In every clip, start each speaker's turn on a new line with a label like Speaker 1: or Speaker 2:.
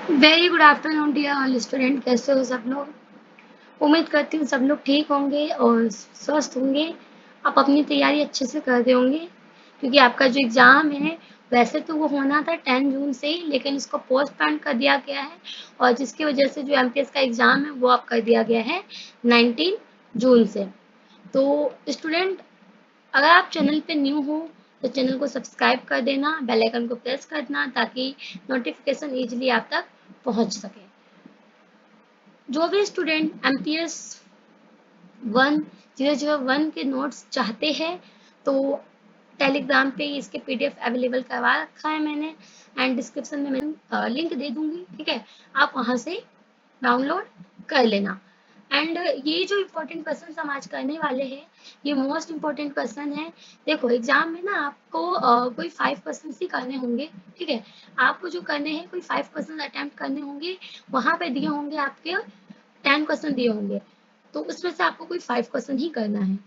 Speaker 1: Very good afternoon dear all student. कैसे हो सब लोग? उम्मीद करती हूँ सब लोग ठीक होंगे और स्वस्थ होंगे। आप अपनी तैयारी अच्छे से कर रहे होंगे क्योंकि आपका जो एग्ज़ाम है वैसे तो वो होना था 10 जून से ही, लेकिन इसको पोस्टपोन कर दिया गया है और जिसकी वजह से जो एमटीएस का एग्ज़ाम है वो आप कर दिया गया है 19 जून से। तो स्टूडेंट, अगर आप चैनल पे न्यू हो तो चैनल को सब्सक्राइब कर देना, बेल आइकन को प्रेस करना ताकि नोटिफिकेशन इजीली आप तक पहुंच सके। जो भी स्टूडेंट एमटीएस 1001 के नोट्स चाहते हैं तो टेलीग्राम पे इसके पीडीएफ अवेलेबल करवा रखा है मैंने, एंड डिस्क्रिप्शन में मैं लिंक दे दूंगी। ठीक है, आप वहां से डाउनलोड कर लेना। एंड ये जो इम्पोर्टेंट क्वेश्चन हम आज करने वाले हैं ये मोस्ट इम्पोर्टेंट क्वेश्चन है। देखो एग्जाम में ना आपको कोई 5% ही करने होंगे। ठीक है, आपको जो करने हैं कोई 5% अटेम्प्ट करने होंगे। वहां पे दिए होंगे आपके 10 क्वेश्चन दिए होंगे, तो उसमें से आपको कोई 5 क्वेश्चन ही करना है।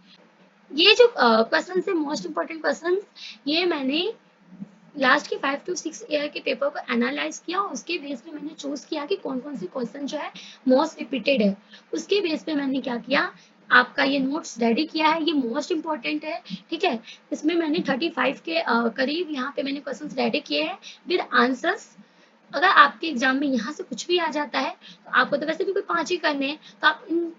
Speaker 1: ये जो क्वेश्चन है मोस्ट इम्पोर्टेंट क्वेश्चन, ये मैंने लास्ट के 5 to 6 ईयर के पेपर को एनालाइज किया और उसके बेस पे मैंने चूज किया कि कौन कौन से क्वेश्चन जो है मोस्ट रिपीटेड है। उसके बेस पे मैंने क्या किया, आपका ये नोट्स रेडी किया है। ये मोस्ट इम्पोर्टेंट है। ठीक है, इसमें मैंने 35 के करीब यहाँ पे मैंने क्वेश्चन रेडी किए हैं विद आंसर्स। अगर आपके एग्जाम में यहाँ से कुछ भी आ जाता है तो आपको तो वैसे भी कोई 5 ही करने हैं, तो आप इन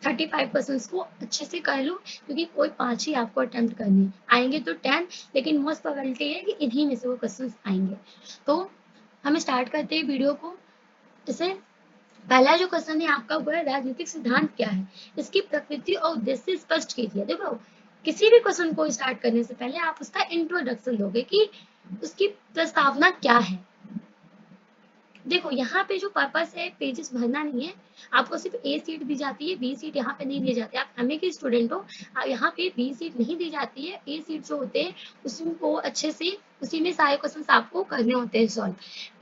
Speaker 1: 35% को अच्छे से कर लो क्योंकि कोई 5 ही आपको अटेम्प्ट करने हैं। आएंगे तो 10, लेकिन मोस्ट प्रोबेबिलिटी है कि इन्हीं में से वो क्वेश्चन आएंगे। तो हम स्टार्ट करते हैं वीडियो को। जैसे पहला जो क्वेश्चन है आपका वो है राजनीतिक सिद्धांत क्या है, इसकी प्रकृति और उद्देश्य स्पष्ट कीजिए। देखो किसी भी क्वेश्चन को स्टार्ट करने से पहले आप उसका इंट्रोडक्शन दोगे कि उसकी प्रस्तावना क्या है। देखो यहाँ पे जो पर्पस है पेजेस भरना नहीं है, आपको सिर्फ ए सीट दी जाती है, बी सीट यहाँ पे नहीं दी जाती। आप एमए के स्टूडेंट हो, यहाँ पे बी सीट नहीं दी जाती है। ए सीट जो होते हैं उसको अच्छे से उसी में सारे क्वेश्चन आपको करने होते हैं सॉल्व।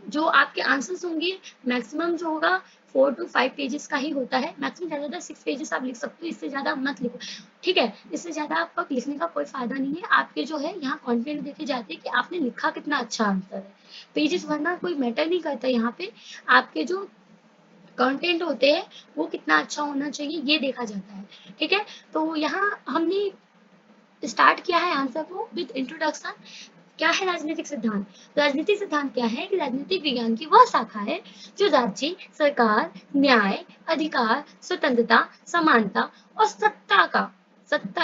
Speaker 1: जो आपके आंसर्स होंगे मैक्सिमम जो होगा 4 to 5 पेजेस का ही होता है। मैक्सिमम ज़्यादा 6 पेजेस आप लिख सकते हो, इससे ज़्यादा मत लिखो। ठीक है, इससे ज़्यादा आपका लिखने का कोई फायदा नहीं है। आपके जो है यहाँ कॉन्फिडेंस देखे जाते हैं कि आपने लिखा कितना अच्छा आंसर है। पेजेस भरना कोई मैटर नहीं करता यहाँ पे, आपके जो कंटेंट होते हैं वो कितना अच्छा होना चाहिए ये देखा जाता है। ठीक है, तो यहाँ हमने स्टार्ट किया है आंसर को विद इंट्रोडक्शन। क्या है राजनीतिक सिद्धांत? राजनीतिक सिद्धांत क्या है कि राजनीतिक विज्ञान की वह शाखा है जो राज्य सरकार, न्याय, अधिकार, स्वतंत्रता, समानता और सत्ता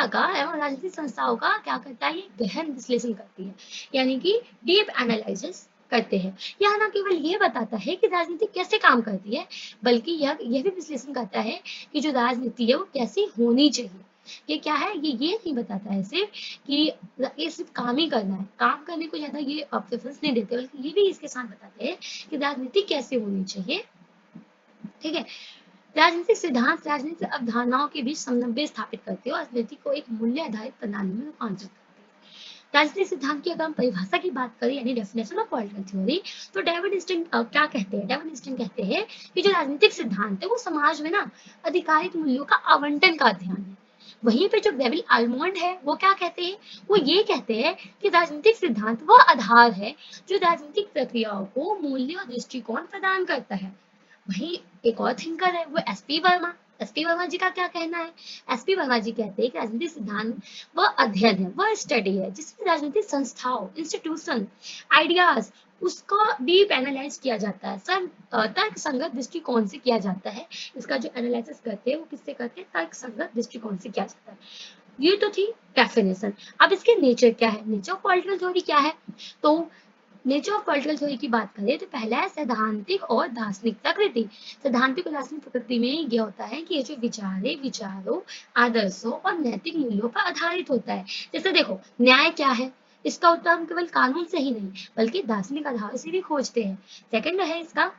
Speaker 1: का एवं राजनीतिक संस्थाओं का क्या करता है, ये गहन विश्लेषण करती है, यानी कि डीप एनालिसिस करते हैं। यह न केवल ये बताता है कि राजनीति कैसे काम करती है, बल्कि यह भी विश्लेषण करता है कि जो राजनीति है वो कैसी होनी चाहिए। ये क्या है, ये नहीं बताता है सिर्फ कि ये सिर्फ काम ही करना है, काम करने को ज्यादा ये प्रेफरेंस नहीं देते, बल्कि ये भी इसके साथ बताते हैं कि राजनीति कैसे होनी चाहिए। ठीक है, राजनीतिक सिद्धांत राजनीतिक अवधारणाओं के बीच समन्वय स्थापित करते हैं और राजनीति को एक मूल्य आधारित प्रणाली में रूपांतरित करते हैं। राजनीतिक सिद्धांत की अगर हम परिभाषा की बात करें यानी डेफिनेशन ऑफ पॉलिटिकल थ्योरी, तो डेविड स्टिंग क्या कहते हैं? डेविड स्टिंग कहते हैं कि जो राजनीतिक सिद्धांत है वो समाज में ना आधिकारिक मूल्यों का आवंटन का अध्ययन है। वहीं पे जो डेविल आलमंड है वो क्या कहते हैं? वो ये कहते हैं कि राजनीतिक सिद्धांत वह आधार है जो राजनीतिक प्रक्रियाओं को मूल्य और दृष्टिकोण प्रदान करता है। वहीं एक और थिंकर है वो एसपी वर्मा। एसपी वर्मा जी का क्या कहना है? एसपी वर्मा जी कहते हैं कि राजनीतिक सिद्धांत वह अध्ययन है, वह स्टडी है जिसमें राजनीतिक संस्थाओं, इंस्टीट्यूशन, आइडियाज उसको डीप एनालाइज किया जाता है, तर्क संगत दृष्टिकोण से किया जाता है। इसका जो एनालिसिस करते हैं वो किससे करते हैं? तर्क संगत दृष्टिकोण से किया जाता है। ये तो थी डेफिनेशन। अब इसके नेचर क्या है, नेचर ऑफ पॉलिटिकल थ्योरी क्या है? तो नेचर ऑफ पॉलिटिकल थ्योरी की बात करें तो पहला है सैद्धांतिक और दार्शनिक प्रकृति। सैद्धांतिक और दार्शनिक प्रकृति में ये होता है कि ये जो विचार है विचारों, आदर्शों और नैतिक मूल्यों पर आधारित होता है। जैसे देखो न्याय क्या है, इसका उत्तर हम केवल कानून से ही नहीं बल्कि दार्शनिक आधार से भी खोजते हैं। सेकंड है इसका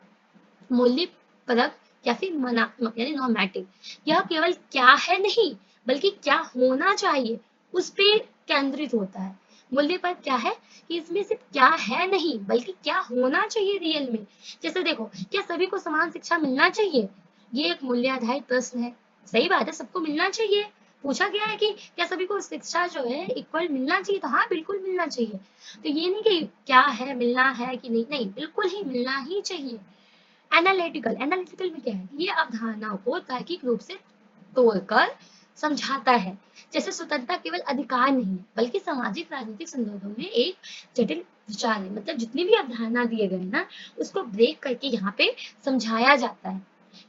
Speaker 1: मूल्य परक या फिर मनात्मक यानी नॉर्मेटिव। यह केवल क्या है नहीं बल्कि क्या होना चाहिए उस पे केंद्रित होता है। मूल्य पर क्या है कि इसमें सिर्फ क्या है नहीं बल्कि क्या होना चाहिए रियल में। जैसे देखो, क्या सभी को समान शिक्षा मिलना चाहिए? ये एक मूल्य आधारित प्रश्न है। सही बात है, सबको मिलना चाहिए। पूछा गया है कि क्या सभी को शिक्षा जो है इक्वल मिलना चाहिए, तो हाँ बिल्कुल मिलना चाहिए। तो ये नहीं कि क्या है मिलना है कि नहीं, नहीं बिल्कुल ही मिलना ही चाहिए। एनालिटिकल, एनालिटिकल में क्या है, ये अवधारणाओं को तार्किक रूप से तोड़कर समझाता है। जैसे स्वतंत्रता केवल अधिकार नहीं है, बल्कि सामाजिक राजनीतिक संदर्भों में एक जटिल विचार है। मतलब जितनी भी अवधारणा दिए गए ना, उसको ब्रेक करके यहाँ पे समझाया जाता है।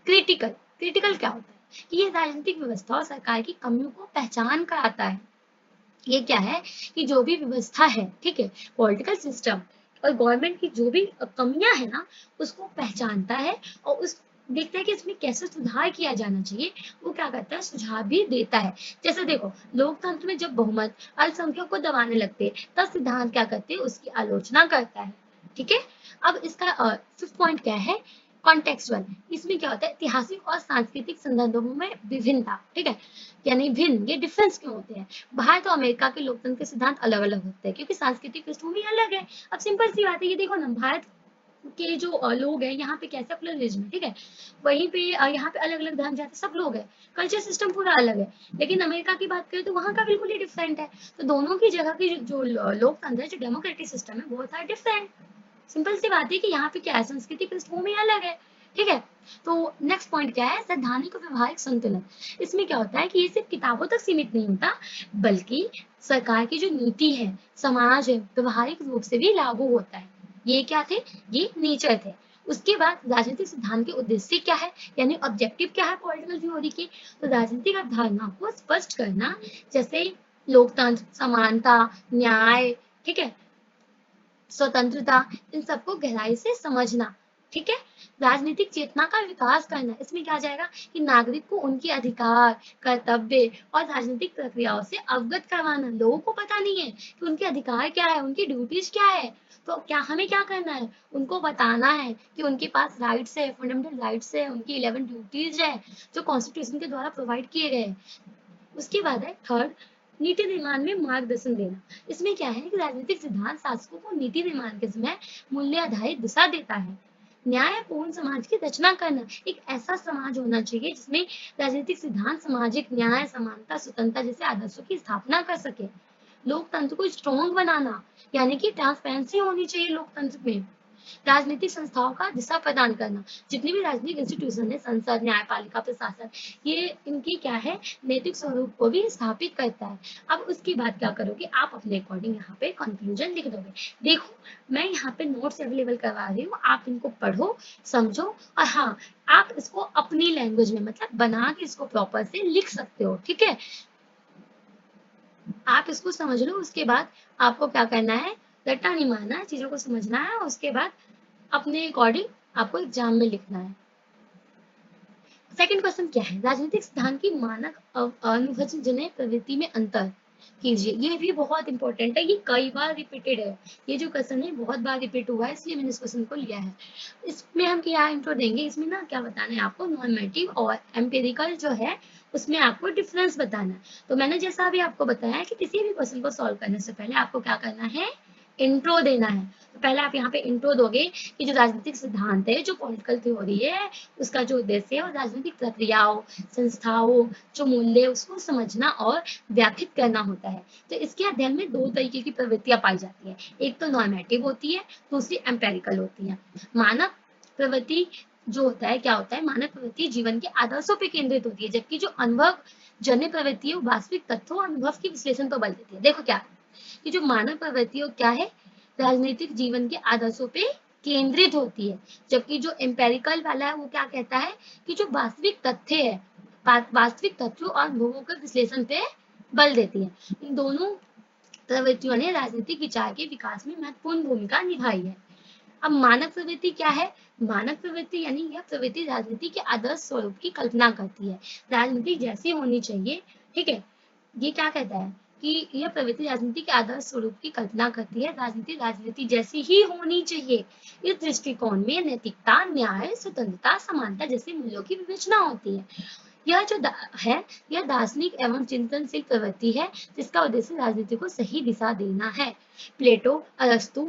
Speaker 1: क्रिटिकल, क्रिटिकल क्या होता है कि ये राजनीतिक व्यवस्था और सरकार की कमियों को पहचान कर आता है। ये क्या है कि जो भी व्यवस्था है, ठीक है, पॉलिटिकल सिस्टम और गवर्नमेंट की जो भी कमियां है ना, उसको पहचानता है और उस देखता है कि इसमें कैसे सुधार किया जाना चाहिए। वो क्या करता है, सुझाव भी देता है। जैसे देखो, लोकतंत्र में जब बहुमत अल्पसंख्यक को दबाने लगते हैं, तब सिद्धांत क्या करते हैं, उसकी आलोचना करता है। ठीक है। अब इसका फिफ्थ पॉइंट क्या है, कॉन्टेक्सुअल। इसमें क्या होता है, ऐतिहासिक और सांस्कृतिक संदर्भों में विभिन्नता। ठीक है, यानी भिन्न, ये डिफरेंस क्यों होते हैं। भारत और अमेरिका के लोकतंत्र के सिद्धांत अलग अलग होते हैं क्योंकि सांस्कृतिक पृष्ठभूमि अलग है। अब सिंपल सी बात है, ये देखो ना, भारत के जो लोग हैं यहाँ पे कैसे प्लuralism है, ठीक है, वहीं पे यहाँ पे अलग अलग धर्म जाति सब लोग हैं, कल्चर सिस्टम पूरा अलग है। लेकिन अमेरिका की बात करें तो वहाँ का बिल्कुल ही डिफरेंट है। तो दोनों की जगह की जो लोकतंत्र है, जो डेमोक्रेटिक सिस्टम है, बहुत सारे डिफरेंट। सिंपल सी बात है कि यहाँ पे क्या है, संस्कृति पृष्ठभूमि अलग है। ठीक है। तो नेक्स्ट पॉइंट क्या है, सैद्धांतिक और व्यवहारिक संतुलन। इसमें क्या होता है कि ये सिर्फ किताबों तक सीमित नहीं होता, बल्कि सरकार की जो नीति है, समाज है, व्यवहारिक रूप से भी लागू होता है। ये क्या थे, ये नेचर थे। उसके बाद राजनीतिक सिद्धांत के उद्देश्य क्या है, यानी ऑब्जेक्टिव क्या है पॉलिटिकल थ्योरी के। तो राजनीतिक अवधारणाओं को स्पष्ट करना, जैसे लोकतंत्र, समानता, न्याय, ठीक है, स्वतंत्रता, इन सबको गहराई से समझना। ठीक है। राजनीतिक चेतना का विकास करना, इसमें क्या जाएगा कि नागरिक को उनके अधिकार, कर्तव्य और राजनीतिक प्रक्रियाओं से अवगत करवाना। लोगों को पता नहीं है कि उनके अधिकार क्या है, उनकी ड्यूटीज क्या है। तो क्या हमें क्या करना है, उनको बताना है कि उनके पास राइट्स है, फंडामेंटल राइट्स है, उनकी 11 ड्यूटीज है जो कॉन्स्टिट्यूशन के द्वारा प्रोवाइड किए गए। उसके बाद है थर्ड, नीति निर्माण में मार्गदर्शन देना। इसमें क्या है कि राजनीतिक सिद्धांत शासकों को नीति निर्माण के समय मूल्य आधारित दिशा देता है। न्यायपूर्ण समाज की रचना करना, एक ऐसा समाज होना चाहिए जिसमें राजनीतिक सिद्धांत सामाजिक न्याय, समानता, स्वतंत्रता जैसे आदर्शों की स्थापना कर सके। लोकतंत्र को स्ट्रॉन्ग बनाना, यानी कि ट्रांसपेरेंसी होनी चाहिए लोकतंत्र में। राजनीतिक संस्थाओं का दिशा प्रदान करना, जितनी भी राजनीतिक इंस्टीट्यूशन है, संसद, न्यायपालिका, प्रशासन, ये इनकी क्या है, नैतिक स्वरूप को भी स्थापित करता है। अब उसके बाद क्या करोगे, आप अपने अकॉर्डिंग यहाँ पे कंक्लूजन लिख दोगे। देखो, मैं यहाँ पे नोट्स अवेलेबल करवा रही हूँ, आप इनको पढ़ो, समझो, और हाँ, आप इसको अपनी लैंग्वेज में मतलब बना के इसको प्रॉपर से लिख सकते हो। ठीक है, आप इसको समझ लो। उसके बाद आपको क्या करना है, रट्टा नहीं मारना है, चीजों को समझना है। उसके बाद अपने अकॉर्डिंग आपको एग्जाम में लिखना है। सेकंड क्वेश्चन क्या है, राजनीतिक सिद्धांत की मानक अनुभवजन्य प्रवृत्ति में अंतर कीजिए। ये भी बहुत इंपॉर्टेंट है, ये कई बार रिपीटेड है। ये जो क्वेश्चन है बहुत बार रिपीट हुआ है, इसलिए मैंने इस क्वेश्चन को लिया है। इसमें हम क्या इंट्रो देंगे, इसमें ना क्या बताना है आपको, नॉर्मेटिव और एम्पिरिकल जो है उसमें आपको डिफरेंस बताना है। तो मैंने जैसा अभी आपको बताया कि किसी भी क्वेश्चन को सॉल्व करने से पहले आपको क्या करना है, इंट्रो देना है। तो पहले आप यहाँ पे इंट्रो दोगे कि जो राजनीतिक सिद्धांत है, जो पॉलिटिकल थ्योरी है, उसका जो उद्देश्य है और राजनीतिक प्रक्रियाओं, संस्थाओं, जो मूल्य, उसको समझना और व्याख्यात करना होता है। तो इसके अध्ययन में दो तरीके की प्रवृत्तियां पाई जाती है, एक तो नॉर्मेटिव होती है, दूसरी एम्पेरिकल होती है। मानक प्रवृत्ति जो होता है, क्या होता है, मानक प्रवृत्ति जीवन के आदर्शों पर केंद्रित होती है, जबकि जो अनुभव जन्य प्रवृत्ति है वो वास्तविक तथ्यों और अनुभव के विश्लेषण पर बल देती है। देखो क्या कि जो मानव प्रवृत्ति क्या है, राजनीतिक जीवन के आदर्शों पे केंद्रित होती है, जबकि जो एम्पेरिकल वाला है वो क्या कहता है कि जो वास्तविक तथ्य है, वास्तविक तथ्यों और अनुभवों के विश्लेषण पे बल देती है। इन दोनों प्रवृत्तियों ने राजनीतिक विचार के विकास में महत्वपूर्ण भूमिका निभाई है। अब मानक प्रवृत्ति क्या है, मानक प्रवृत्ति यानी यह प्रवृत्ति राजनीति के आदर्श स्वरूप की कल्पना करती है, राजनीति जैसी होनी चाहिए। ठीक है, ये क्या कहता है कि यह प्रवृत्ति राजनीति के आदर्श स्वरूप की कल्पना करती है, राजनीति राजनीति जैसी ही होनी चाहिए। इस दृष्टिकोण में नैतिकता, न्याय, स्वतंत्रता, समानता जैसे मूल्यों की विवेचना होती है। यह जो है, यह दार्शनिक एवं चिंतनशील प्रवृत्ति है जिसका उद्देश्य राजनीति को सही दिशा देना है। प्लेटो, अरस्तु,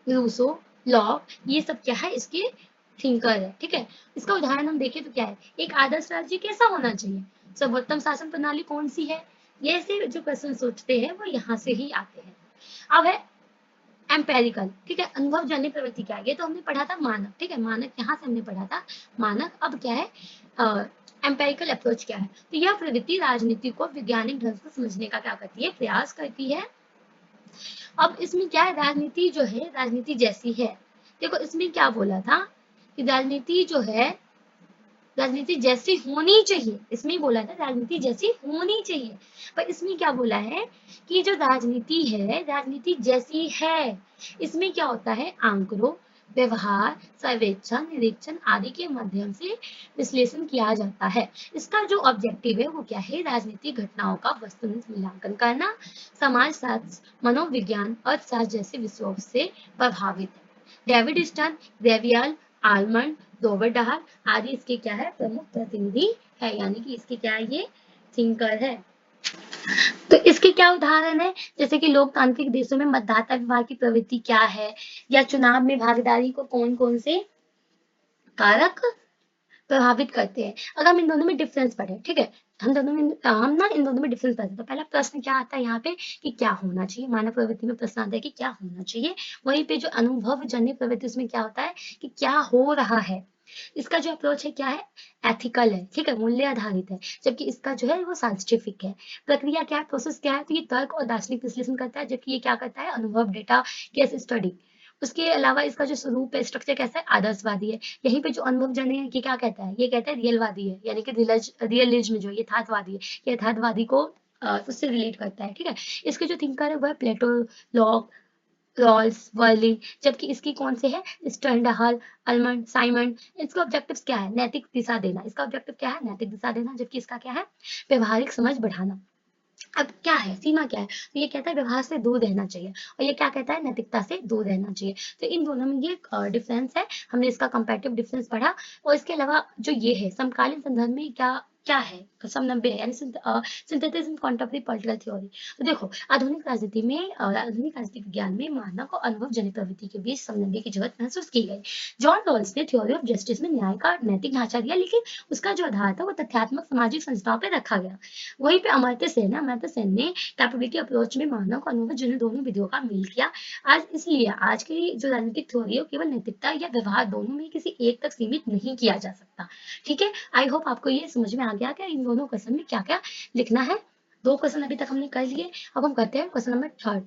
Speaker 1: रूसो, लॉक, ये सब क्या है, इसके थिंकर है। ठीक है, इसका उदाहरण हम देखें तो क्या है, एक आदर्श राज्य कैसा होना चाहिए, सर्वोत्तम शासन प्रणाली कौन सी है, ये से जो क्वेश्चन सोचते हैं वो यहाँ से ही आते हैं। अब है एम्पेरिकल, ठीक है, अनुभवजन्य प्रवृत्ति क्या है, ये तो हमने पढ़ा था मानक, ठीक है, मानक यहाँ से हमने पढ़ा था मानक। अब क्या है एम्पेरिकल अप्रोच क्या है, तो यह प्रवृत्ति राजनीति को वैज्ञानिक ढंग से समझने का क्या करती है, प्रयास करती है। अब इसमें क्या है, राजनीति जो है राजनीति जैसी है, देखो इसमें क्या बोला था कि राजनीति जो है राजनीति जैसी होनी चाहिए, इसमें बोला था राजनीति जैसी होनी चाहिए, पर इसमें क्या बोला है कि जो राजनीति है राजनीति जैसी है। इसमें क्या होता है, आंकड़ों, व्यवहार, सर्वेक्षण, निरीक्षण आदि के माध्यम से विश्लेषण किया जाता है। इसका जो ऑब्जेक्टिव है वो क्या है, राजनीतिक घटनाओं का वस्तुनिष्ठ मूल्यांकन करना, समाजशास्त्र, मनोविज्ञान, अर्थशास्त्र जैसे विषयों से प्रभावित है। David stern, Gabriel, almond, Robert डहार आदि इसके क्या है, प्रमुख प्रतिनिधि है, यानी कि इसके क्या है, ये थिंकर है। तो इसके क्या उदाहरण है, जैसे कि लोकतांत्रिक देशों में मतदाता व्यवहार की प्रवृत्ति क्या है, या चुनाव में भागीदारी को कौन कौन से कारक प्रभावित करते हैं। अगर हम इन दोनों में डिफरेंस पढ़े, ठीक है, हम ना इन दोनों में डिफरेंस पढ़ते हैं। तो पहला प्रश्न क्या आता है यहाँ पे कि क्या होना चाहिए, मानव प्रवृत्ति में प्रश्न आता है कि क्या होना चाहिए। वहीं पे जो अनुभव जन्य प्रवृत्ति उसमें क्या होता है कि क्या हो रहा है। इसका जो अप्रोच है क्या है, एथिकल है, ठीक है, मूल्य आधारित है, जबकि इसका जो है वो साइंटिफिक है। प्रक्रिया क्या है, प्रोसेस क्या है, तो ये तर्क और दार्शनिक विश्लेषण करता है, जबकि ये क्या करता है, अनुभव, डेटा, केस स्टडी। उसके अलावा इसका जो स्वरूप है, स्ट्रक्चर कैसा है, आदर्शवादी है। यहीं पे जो अनुभवजन्य है ये क्या कहता है, ये कहता है रियलवादी है, यानी कि रियलिज्म जो यथार्थवादी है, ये यथार्थवादी को उससे रिलेट करता है, ठीक है। इसके जो थिंकर है वह प्लेटो, लॉक, रॉल्स, वर्ली, जबकि इसकी कौन से है, स्टर्नडाहल, अल्मंड, साइमंड। इसका ऑब्जेक्टिव क्या है, नैतिक दिशा देना, इसका ऑब्जेक्टिव क्या है, नैतिक दिशा देना, जबकि इसका क्या है, व्यवहारिक समझ बढ़ाना। अब क्या है, सीमा क्या है, तो ये कहता है व्यवहार से दूर रहना चाहिए, और ये क्या कहता है, नैतिकता से दूर रहना चाहिए। तो इन दोनों में ये डिफरेंस है, हमने इसका कंपैरेटिव डिफरेंस पढ़ा। और इसके अलावा जो ये है समकालीन संदर्भ में क्या क्या है, कसम 90 है, यानी synthesis in contemporary political theory. तो देखो आधुनिक राजनीति में आधुनिक राजनीतिक विज्ञान में मानव और अनुभव जनित प्रवृत्ति के बीच समन्वय की जरूरत महसूस की गई। जॉन रॉल्स ने थ्योरी ऑफ जस्टिस में न्याय का नैतिक ढांचा दिया, लेकिन उसका जो आधार था वो तथ्यात्मक सामाजिक संस्थाओं पर रखा गया। वहीं पे अमर्त्य सेन ने कैपेबिलिटी अप्रोच में मानव और अनुभव जनित दोनों विधियों का मेल किया। आज इसलिए आज की जो राजनीतिक थ्योरी है वो केवल नैतिकता या व्यवहार दोनों में किसी एक तक सीमित नहीं किया जा सकता, ठीक है। आई होप आपको ये समझ में आ गया कि इन दोनों क्वेश्चन में क्या क्या लिखना है। 2 क्वेश्चन अभी तक हमने कर लिए, अब हम करते हैं क्वेश्चन नंबर 3।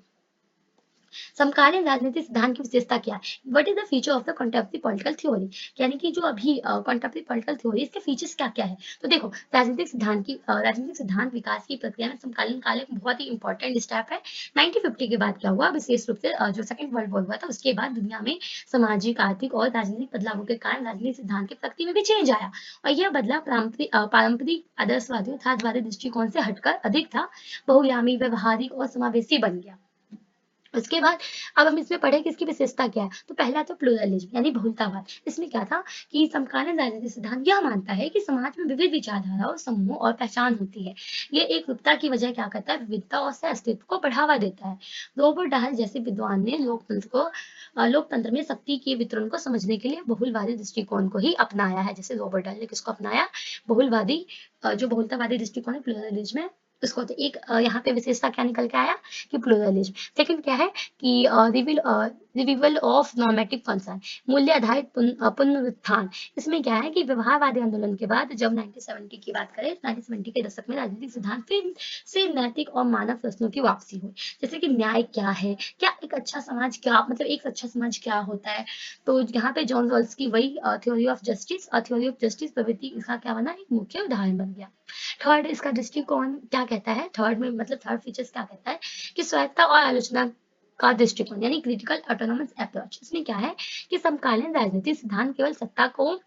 Speaker 1: समकालीन राजनीतिक सिद्धांत की विशेषता क्या है, what is the feature of the contemporary political theory, यानी कि जो अभी कंटेम्परेरी पॉलिटिकल थ्योरी इसके फीचर्स क्या क्या है। तो देखो राजनीतिक सिद्धांत विकास की प्रक्रिया में समकालीन काल एक बहुत ही इंपॉर्टेंट स्टेप है। 1950 के बाद क्या हुआ, विशेष रूप से जो सेकंड वर्ल्ड वॉर हुआ था उसके बाद दुनिया में सामाजिक, आर्थिक और राजनीतिक बदलावों के कारण राजनीतिक सिद्धांत की प्रकृति में भी चेंज आया, और यह बदलाव पारंपरिक आदर्शवादी यथार्थवादी दृष्टिकोण से हटकर अधिक था बहुआयामी, व्यवहारिक और समावेशी बन गया। उसके बाद अब हम इसमें पढ़े कि इसकी विशेषता क्या है। तो पहला तो प्लूरलिज्म यानी बहुलतावाद। इसमें क्या था कि समकालीन राजनीतिक सिद्धांत यह मानता है कि समाज में विविध विचारधाराओं, समूह और पहचान होती है। ये एक विविधता की वजह क्या करता है, विविधता और सह अस्तित्व को बढ़ावा देता है। रॉबर्ट डहाल जैसे विद्वान ने लोकतंत्र में शक्ति के वितरण को समझने के लिए बहुलवादी दृष्टिकोण को ही अपनाया है। जैसे रॉबर्ट डहाल ने किसको अपनाया, बहुलवादी जो बहुलतावादी दृष्टिकोण है प्लूरलिज्म है उसको। तो एक यहाँ पे विशेषता क्या निकल के आया कि प्लूरलिज्म। सेकंड क्या है कि रिविवल ऑफ नॉर्मेटिव फंक्शन, मूल्य आधारित पुनरुत्थान। इसमें क्या है कि व्यवहारवादी आंदोलन के बाद जब 1970 की बात करें, 1970 के दशक में राजनीतिक सिद्धांत फिर से नैतिक और मानव प्रश्नों की वापसी हुई, जैसे कि न्याय क्या है, क्या एक अच्छा समाज क्या, मतलब एक अच्छा समाज क्या होता है। तो यहाँ पे जॉन रॉल्स की वही थ्योरी ऑफ जस्टिस प्रवृत्ति इसका क्या बना, एक मुख्य उदाहरण बन गया। थर्ड इसका दृष्टिकोण क्या कहता है, थर्ड में मतलब थर्ड फीचर्स क्या कहता है कि स्वायत्ता और आलोचना का दृष्टिकोण यानी क्रिटिकल ऑटोनोमस अप्रोच। इसमें क्या है कि समकालीन राजनीतिक सिद्धांत केवल सत्ता को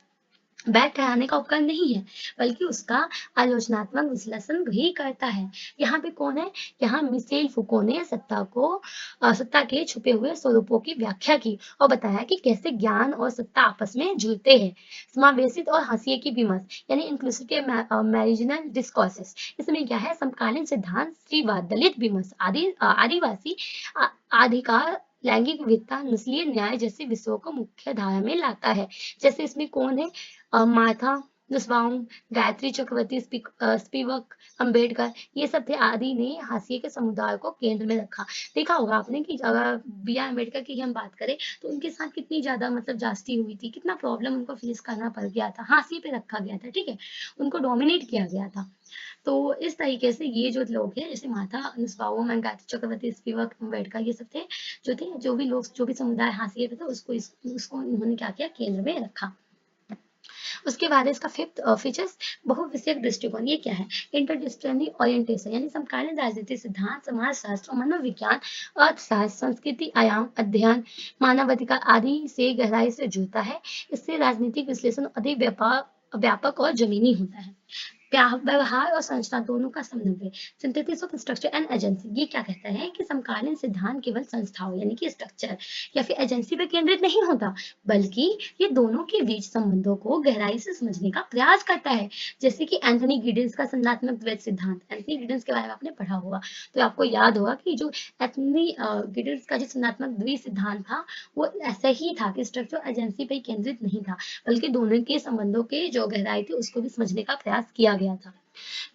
Speaker 1: बैठ ठहराने का उपकरण नहीं है, बल्कि उसका आलोचनात्मक विश्लेषण भी करता है। यहाँ पे कौन है, यहाँ मिशेल फुको ने सत्ता के छुपे हुए स्वरूपों की व्याख्या की और बताया कि कैसे ज्ञान और सत्ता आपस में जुड़ते हैं। समावेशित और हाशिए की विमर्श यानी इंक्लूसिव मैरिजिनल डिस्कोर्सेस। इसमें क्या है, समकालीन सिद्धांत स्त्रीवाद, दलित विमर्श, आदिवासी अधिकार, लैंगिक विविधता, नस्लीय न्याय जैसे विषयों को मुख्य धारा में लाता है। जैसे इसमें कौन है, मार्था नुसबाउम, गायत्री चक्रवर्ती, स्पिवक, अंबेडकर, ये सब थे आदि ने हाशिए के समुदाय को केंद्र में रखा। देखा होगा आपने कि अगर बी आर अम्बेडकर की हम बात करें तो उनके साथ कितनी ज्यादा मतलब जास्ती हुई थी, कितना प्रॉब्लम उनको फेस करना पड़ गया था, हाशिए पे रखा गया था, ठीक है, उनको डोमिनेट किया गया था। तो इस तरीके से ये जो लोग हैं जैसे Martha Nussbaum and Gayatri Chakravorty, Spivak, Ambedkar, ये सब थे जो भी लोग जो भी समुदाय हाशिए पे था उसको इन्होंने क्या किया, केंद्र में रखा। उसके बाद इसका फिफ्थ फीचर्स बहुविषयक दृष्टिकोण। ये क्या है, इंटरडिसिप्लिनरी ओरिएंटेशन, यानी समकालीन राजनीति सिद्धांत, समाज शास्त्र, मनोविज्ञान, अर्थशास्त्र, संस्कृति, आयाम, अध्ययन, मानवाधिकार आदि से गहराई से जुड़ता है। इससे राजनीतिक विश्लेषण अधिक व्यापक और जमीनी होता है। व्यवहार और संरचना दोनों का समन्वय, synthesis of structure and agency. ये क्या कहता है कि समकालीन सिद्धांत केवल संस्थाओं यानी कि स्ट्रक्चर या फिर एजेंसी पर केंद्रित नहीं होता, बल्कि ये दोनों के बीच संबंधों को गहराई से समझने का प्रयास करता है। जैसे कि एंथनी गिडेंस का संरचनात्मक द्वैत सिद्धांत, एंथनी गिडेंस के बारे में आपने पढ़ा होगा, तो आपको याद होगा कि जो एंथनी गिडेंस का जो संरचनात्मक द्वैत सिद्धांत था वो ऐसा ही था कि स्ट्रक्चर एजेंसी पर केंद्रित नहीं था, बल्कि दोनों के संबंधों के जो गहराई थी उसको भी समझने का प्रयास किया गया था।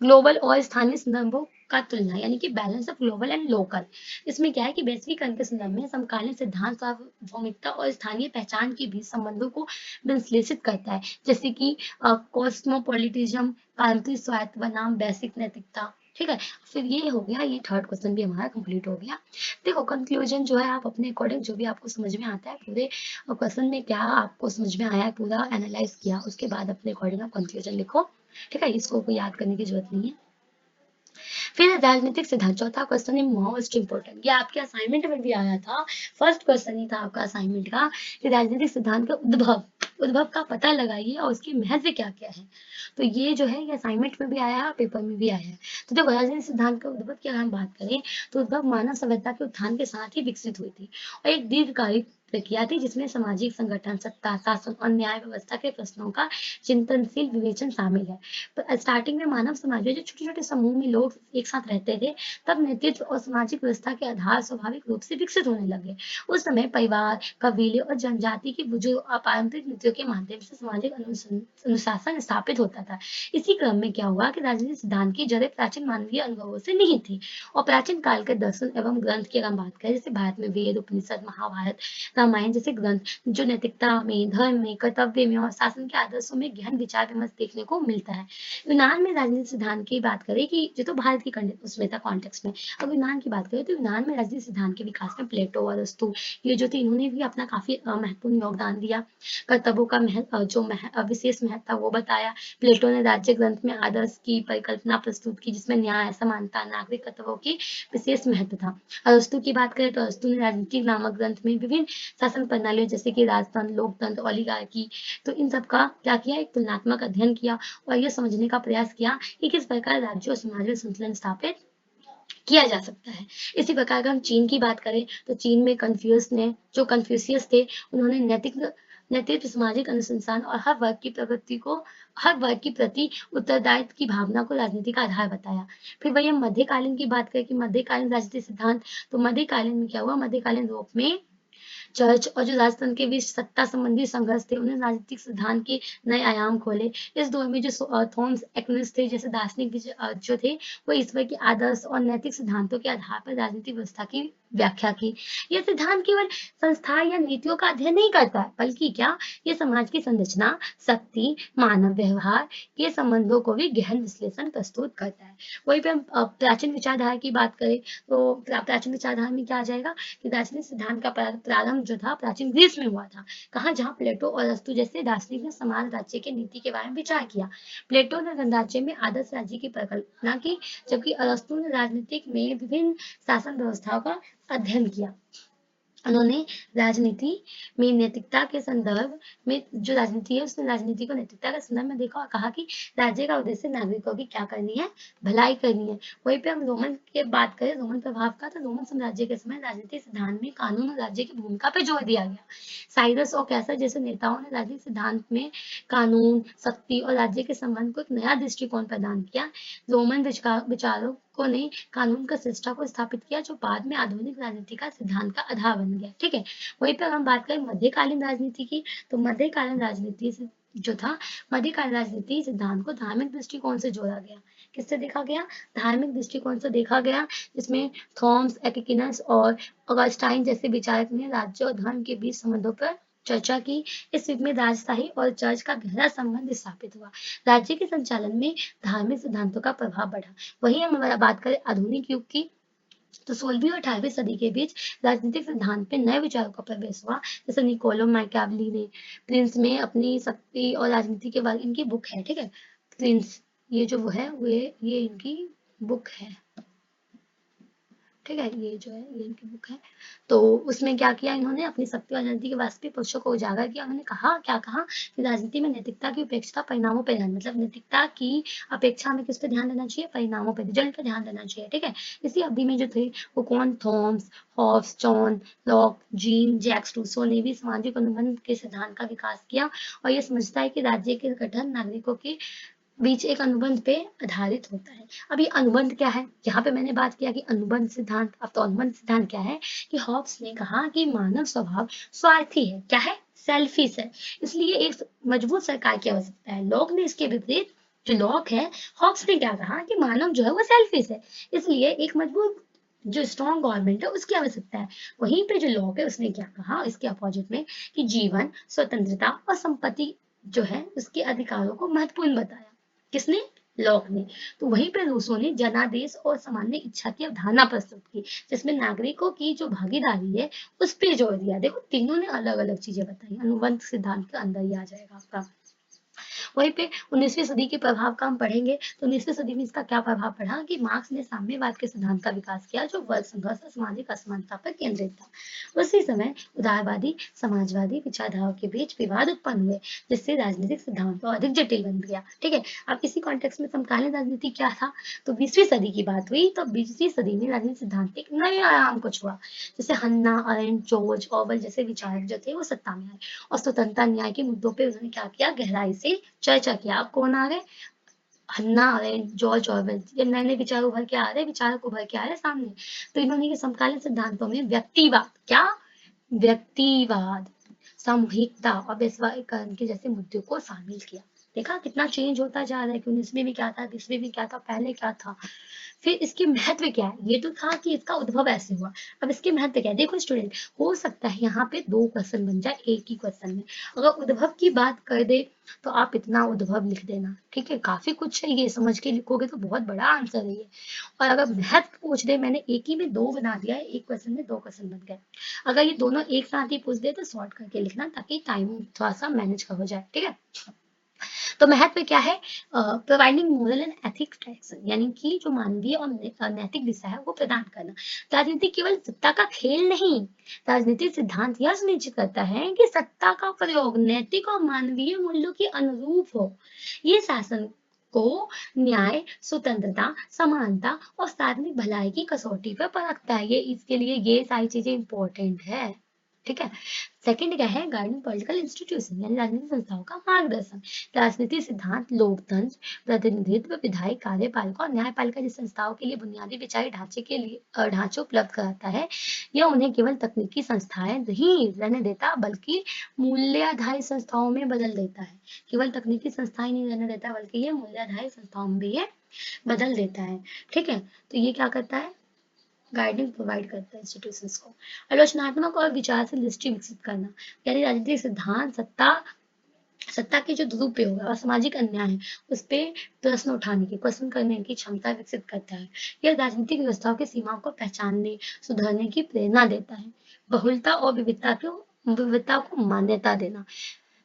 Speaker 1: ग्लोबल और स्थानीय संदर्भों का तुलना, यानी कि balance of global and local. इसमें क्या है कि वैश्वीकरण के संदर्भ में समकालीन सिद्धांत सार्वभौमिकता और स्थानीय पहचान के बीच संबंधों को विश्लेषित करता है, जैसे कि कॉस्मोपॉलिटिज्म, पारंपरिक स्वायत्त बनाम वैश्विक नैतिकता। ठीक है, फिर ये हो गया, ये थर्ड क्वेश्चन भी हमारा कंप्लीट हो गया। देखो कंक्लूजन जो है आप अपने अकॉर्डिंग जो भी आपको समझ में आता है, पूरे क्वेश्चन में क्या आपको समझ में आया है पूरा एनालाइज किया, उसके बाद अपने अकॉर्डिंग आप कंक्लूजन लिखो। ठीक है, इसको कोई याद करने की जरूरत नहीं है। फिर राजनीतिक सिद्धांत, चौथा क्वेश्चन है मोस्ट इंपोर्टेंट, ये आपके असाइनमेंट में भी आया था, फर्स्ट क्वेश्चन ही था आपका असाइनमेंट का कि राजनीतिक सिद्धांत का उद्भव का पता लगाइए और उसकी महत्व क्या क्या है। तो ये जो है ये असाइनमेंट में भी आया है, पेपर में भी आया है। तो देखो राजनीतिक सिद्धांत का उद्भव की अगर हम बात करें तो उद्भव मानव सभ्यता के उत्थान के साथ ही विकसित हुई थी और एक दीर्घकालिक प्रक्रिया थी जिसमें सामाजिक संगठन, सत्ता, शासन और न्याय व्यवस्था के प्रश्नों का चिंतनशील विवेचन शामिल है। स्टार्टिंग में मानव समाज में जो छोटे छोटे समूह में लोग एक साथ रहते थे, तब नेतृत्व और सामाजिक व्यवस्था के आधार स्वाभाविक रूप से विकसित होने लगे। उस समय परिवार, कबीले और जनजाति की जो पारंपरिक नीतियों के माध्यम से सामाजिक अनुशासन स्थापित होता था। इसी क्रम में क्या हुआ कि राजनीतिक सिद्धांत की जड़ें प्राचीन मानवीय अनुभवों से नहीं थी और प्राचीन काल के दर्शन एवं ग्रंथ की अगर हम बात करें, जैसे भारत में वेद, उपनिषद, महाभारत, रामायण जैसे ग्रंथ जो नैतिकता में, धर्म में, कर्तव्य में और शासन के आदर्शों में गहन विचार विमर्श देखने को मिलता है। यूनान में राजनीतिक सिद्धांत की बात करें कि जो तो भारत की उसमें था कॉन्टेक्स्ट में, अब यूनान की बात करें तो यूनान में राजनीतिक सिद्धांत के विकास में प्लेटो, अरस्तु, ये जो थे इन्होंने भी अपना काफी महत्वपूर्ण योगदान दिया। कर्तव्यों का विशेष महत्व वो बताया। प्लेटो ने राज्य ग्रंथ में आदर्श की परिकल्पना प्रस्तुत की जिसमें न्याय, समानता, नागरिक कर्तव्यों की विशेष महत्व था। अरस्तु की बात करें तो अरस्तु ने राजनीतिक नामक ग्रंथ में विभिन्न शासन प्रणालियों जैसे कि राजतंत्र, लोकतंत्र, ओलिगार्की, तो इन सब का क्या किया, एक तुलनात्मक अध्ययन किया और यह समझने का प्रयास किया कि किस प्रकार राज्यों और समाज में संतुलन स्थापित किया जा सकता है। इसी प्रकार अगर हम चीन की बात करें तो चीन में कन्फ्यूशियस थे, उन्होंने नेतृत्व, सामाजिक अनुसंधान और हर वर्ग की प्रति उत्तरदायित्व की भावना को राजनीति का आधार बताया। फिर वही हम मध्यकालीन की बात करें कि मध्यकालीन राजनीतिक सिद्धांत, तो मध्यकालीन में क्या हुआ, मध्यकालीन यूरोप में चर्च और जो राजतंत्र के बीच सत्ता संबंधी संघर्ष थे उन्हें राजनीतिक सिद्धांत के नए आयाम खोले। इस दौर में जो थॉमस एक्विनाइस थे जैसे दार्शनिक जो थे वो ईश्वर के आदर्श और नैतिक सिद्धांतों के आधार पर राजनीतिक व्यवस्था की व्याख्या की। यह सिद्धांत केवल संस्था या नीतियों का अध्ययन नहीं करता है, बल्कि क्या ये समाज की संरचना, शक्ति, मानव व्यवहार के संबंधों को भी गहन विश्लेषण प्रस्तुत करता है। वहीं पे हम प्राचीन विचारधारा की बात करें तो प्राचीन विचारधारा में क्या आ जाएगा कि दार्शनिक सिद्धांत का प्रारंभ जो था प्राचीन ग्रीस में हुआ था। कहाँ, जहाँ प्लेटो और अरस्तु जैसे दार्शनिक ने समान राज्य की नीति के बारे में विचार किया। प्लेटो ने गणराज्य में आदर्श राज्य की परिकल्पना की, जबकि अरस्तु ने राजनीतिक में विभिन्न शासन व्यवस्थाओं का अध्ययन किया। उन्होंने राजनीति में नैतिकता के संदर्भ में जो राजनीति है उसने राजनीति को नैतिकता के संदर्भ में देखा और कहा कि राज्य का उद्देश्य नागरिकों की क्या करनी है, भलाई करनी है। वहीं पे हम रोमन की बात करें, रोमन प्रभाव का, तो रोमन साम्राज्य के समय राजनीतिक सिद्धांत में कानून और राज्य की भूमिका पर जोर दिया गया। साइरस और कैसर जैसे नेताओं ने राजनीतिक सिद्धांत में कानून, शक्ति और राज्य के संबंध को एक नया दृष्टिकोण प्रदान किया। रोमन विचारकों ने कानून का शिष्टा को स्थापित किया जो बाद में आधुनिक राजनीति का सिद्धांत का आधार बन गया। ठीक है, वहीं पर हम बात करें मध्यकालीन राजनीति की, तो मध्यकालीन राजनीति जो था मध्यकालीन राजनीति सिद्धांत को धार्मिक दृष्टिकोण से जोड़ा गया। किससे देखा गया? धार्मिक दृष्टिकोण से देखा गया, जिसमें थॉमस एक्विनास और ऑगस्टाइन जैसे विचारक ने राज्य और धर्म के बीच संबंधों पर चर्चा की। इस युग में राजशाही और चर्च का गहरा संबंध स्थापित हुआ। राज्य के संचालन में धार्मिक सिद्धांतों का प्रभाव बढ़ा। वहीं हम बात करें आधुनिक युग की, तो 16वीं और 18वीं सदी के बीच राजनीतिक सिद्धांत में नए विचारों का प्रवेश हुआ। जैसे निकोलो मैकियावेली ने प्रिंस में अपनी शक्ति और राजनीति के बारे, इनकी बुक है, ठीक है, प्रिंस, ये जो वो है, ये इनकी बुक है, ठीक है, ये जो है ये इनकी बुक है। तो उसमें क्या किया इन्होंने, अपनी शक्ति और राजनीति के वास्तविक पक्षों को उजागर किया। उन्होंने कहा, क्या कहा कि राजनीति में नैतिकता की उपेक्षा परिणामों पर ध्यान, मतलब नैतिकता की अपेक्षा में किस पे ध्यान देना चाहिए? परिणामों पर, रिजल्ट पर ध्यान देना चाहिए, ठीक है। इसी अवधि में जो थे वो कौन? Thomas, Hobbes, John Locke, Jean Jacques Rousseau ने भी सामाजिक अनुबंध के सिद्धांत का विकास किया और ये समझता है कि राज्य के गठन नागरिकों के बीच एक अनुबंध पे आधारित होता है। अब ये अनुबंध क्या है? यहाँ पे मैंने बात किया कि अनुबंध सिद्धांत। अब तो अनुबंध सिद्धांत क्या है कि हॉब्स ने कहा कि मानव स्वभाव स्वार्थी है। क्या है? सेल्फिश है। इसलिए एक मजबूत सरकार की आवश्यकता है। लॉक ने इसके विपरीत, जो लॉक है, हॉब्स ने क्या कहा कि मानव जो है वो सेल्फिश है, इसलिए एक मजबूत जो स्ट्रॉन्ग गवर्नमेंट है उसकी आवश्यकता है। वहीं पे जो लॉक है उसने क्या कहा इसके अपोजिट में कि जीवन, स्वतंत्रता और संपत्ति जो है उसके अधिकारों को महत्वपूर्ण बताया। किसने? लॉक ने। तो वहीं पर रूसो ने जनादेश और सामान्य इच्छा की अवधारणा प्रस्तुत की, जिसमें नागरिकों की जो भागीदारी है उस पर जोर दिया। देखो तीनों ने अलग अलग चीजें बताई, अनुबंध सिद्धांत के अंदर ही आ जाएगा आपका। वहीं पे 19वीं सदी के प्रभाव का हम पढ़ेंगे, तो 19वीं सदी में इसका क्या प्रभाव पड़ा कि मार्क्स ने साम्यवाद के सिद्धांत का विकास किया, जो वर्ग संघर्ष और सामाजिक असमानता पर केंद्रित था। उसी समय उदारवादी समाजवादी विचारधाराओं के बीच विवाद उत्पन्न हुए, जिससे राजनीतिक सिद्धांत अधिक जटिल बन गया, ठीक है। अब इसी कॉन्टेक्स्ट में समकालीन राजनीति क्या था, तो 20वीं सदी की बात हुई, तो 20वीं सदी में राजनीतिक सिद्धांत एक नए आयाम को छुआ। जैसे हन्ना अरेंट, जॉर्ज ऑरवेल जैसे विचारक जो थे वो सत्ता में आए और स्वतंत्रता न्याय के मुद्दों पर उन्होंने क्या किया, गहराई से चर्चा किया। अब कौन आ रहे? हन्ना अरेंट, जॉर्ज ऑरवेल, ये नए नए विचार उभर के आ रहे, विचारक उभर के आ रहे सामने। तो इन्होंने ये समकालीन सिद्धांतों में व्यक्तिवाद, क्या? व्यक्तिवाद, सामूहिकता और वैश्वीकरण के जैसे मुद्दों को शामिल किया। देखा कितना चेंज होता जा रहा है कि 19वीं में क्या था, 20वीं में क्या था, पहले क्या था। फिर इसके महत्व क्या है? ये तो था कि इसका उद्भव ऐसे हुआ। अब इसके महत्व क्या है? देखो स्टूडेंट, हो सकता है यहाँ पे 2 क्वेश्चन बन जाए एक ही क्वेश्चन में। अगर उद्भव की बात कर दे तो आप इतना उद्भव लिख देना, ठीक है। काफी कुछ है, ये समझ के लिखोगे तो बहुत बड़ा आंसर है ये। और अगर महत्व पूछ दे, मैंने एक ही में 2 बना दिया है, एक क्वेश्चन में 2 क्वेश्चन बन गए। अगर ये दोनों एक साथ ही पूछ दे तो शॉर्ट करके लिखना, ताकि टाइम थोड़ा सा मैनेज हो जाए, ठीक है। तो महत्व क्या है? Providing moral and ethics direction, यानी कि जो मानवीय और नैतिक दिशा है वो प्रदान करना। राजनीति केवल सत्ता का खेल नहीं, राजनीतिक सिद्धांत यह सुनिश्चित करता है कि सत्ता का प्रयोग नैतिक और मानवीय मूल्यों के अनुरूप हो। ये शासन को न्याय, स्वतंत्रता, समानता और सार्वजनिक भलाई की कसौटी पर परखता है। ये इसके लिए ये सारी चीजें इंपॉर्टेंट है, ठीक है। सेकंड क्या है? गाइडिंग पॉलिटिकल इंस्टीट्यूशन, यानी राजनीतिक संस्थाओं का मार्गदर्शन। राजनीतिक सिद्धांत लोकतंत्र, प्रतिनिधित्व, विधायी, कार्यपालिका और न्यायपालिका जैसी संस्थाओं के लिए बुनियादी विचारी ढांचे के लिए ढांचे उपलब्ध कराता है। यह उन्हें केवल तकनीकी संस्थाएं नहीं रहने देता, बल्कि मूल्य आधारित संस्थाओं में बदल देता है। केवल तकनीकी संस्थाएं नहीं रहने देता, बल्कि ये मूल्य आधारित संस्थाओं में भी ये बदल देता है, ठीक है। तो ये क्या करता है? गाइडेंस प्रोवाइड करता है इंस्टीट्यूशंस को। आलोचनात्मक और विचारशील दृष्टि विकसित करना, यानी राजनीतिक सिद्धांत सत्ता के जो दुरुपयोग है और सामाजिक अन्याय है उस पर प्रश्न उठाने की, क्वेश्चन करने की क्षमता विकसित करता है। यह राजनीतिक व्यवस्थाओं की सीमाओं को पहचानने, सुधारने की प्रेरणा देता है। बहुलता और विविधता को मान्यता देना।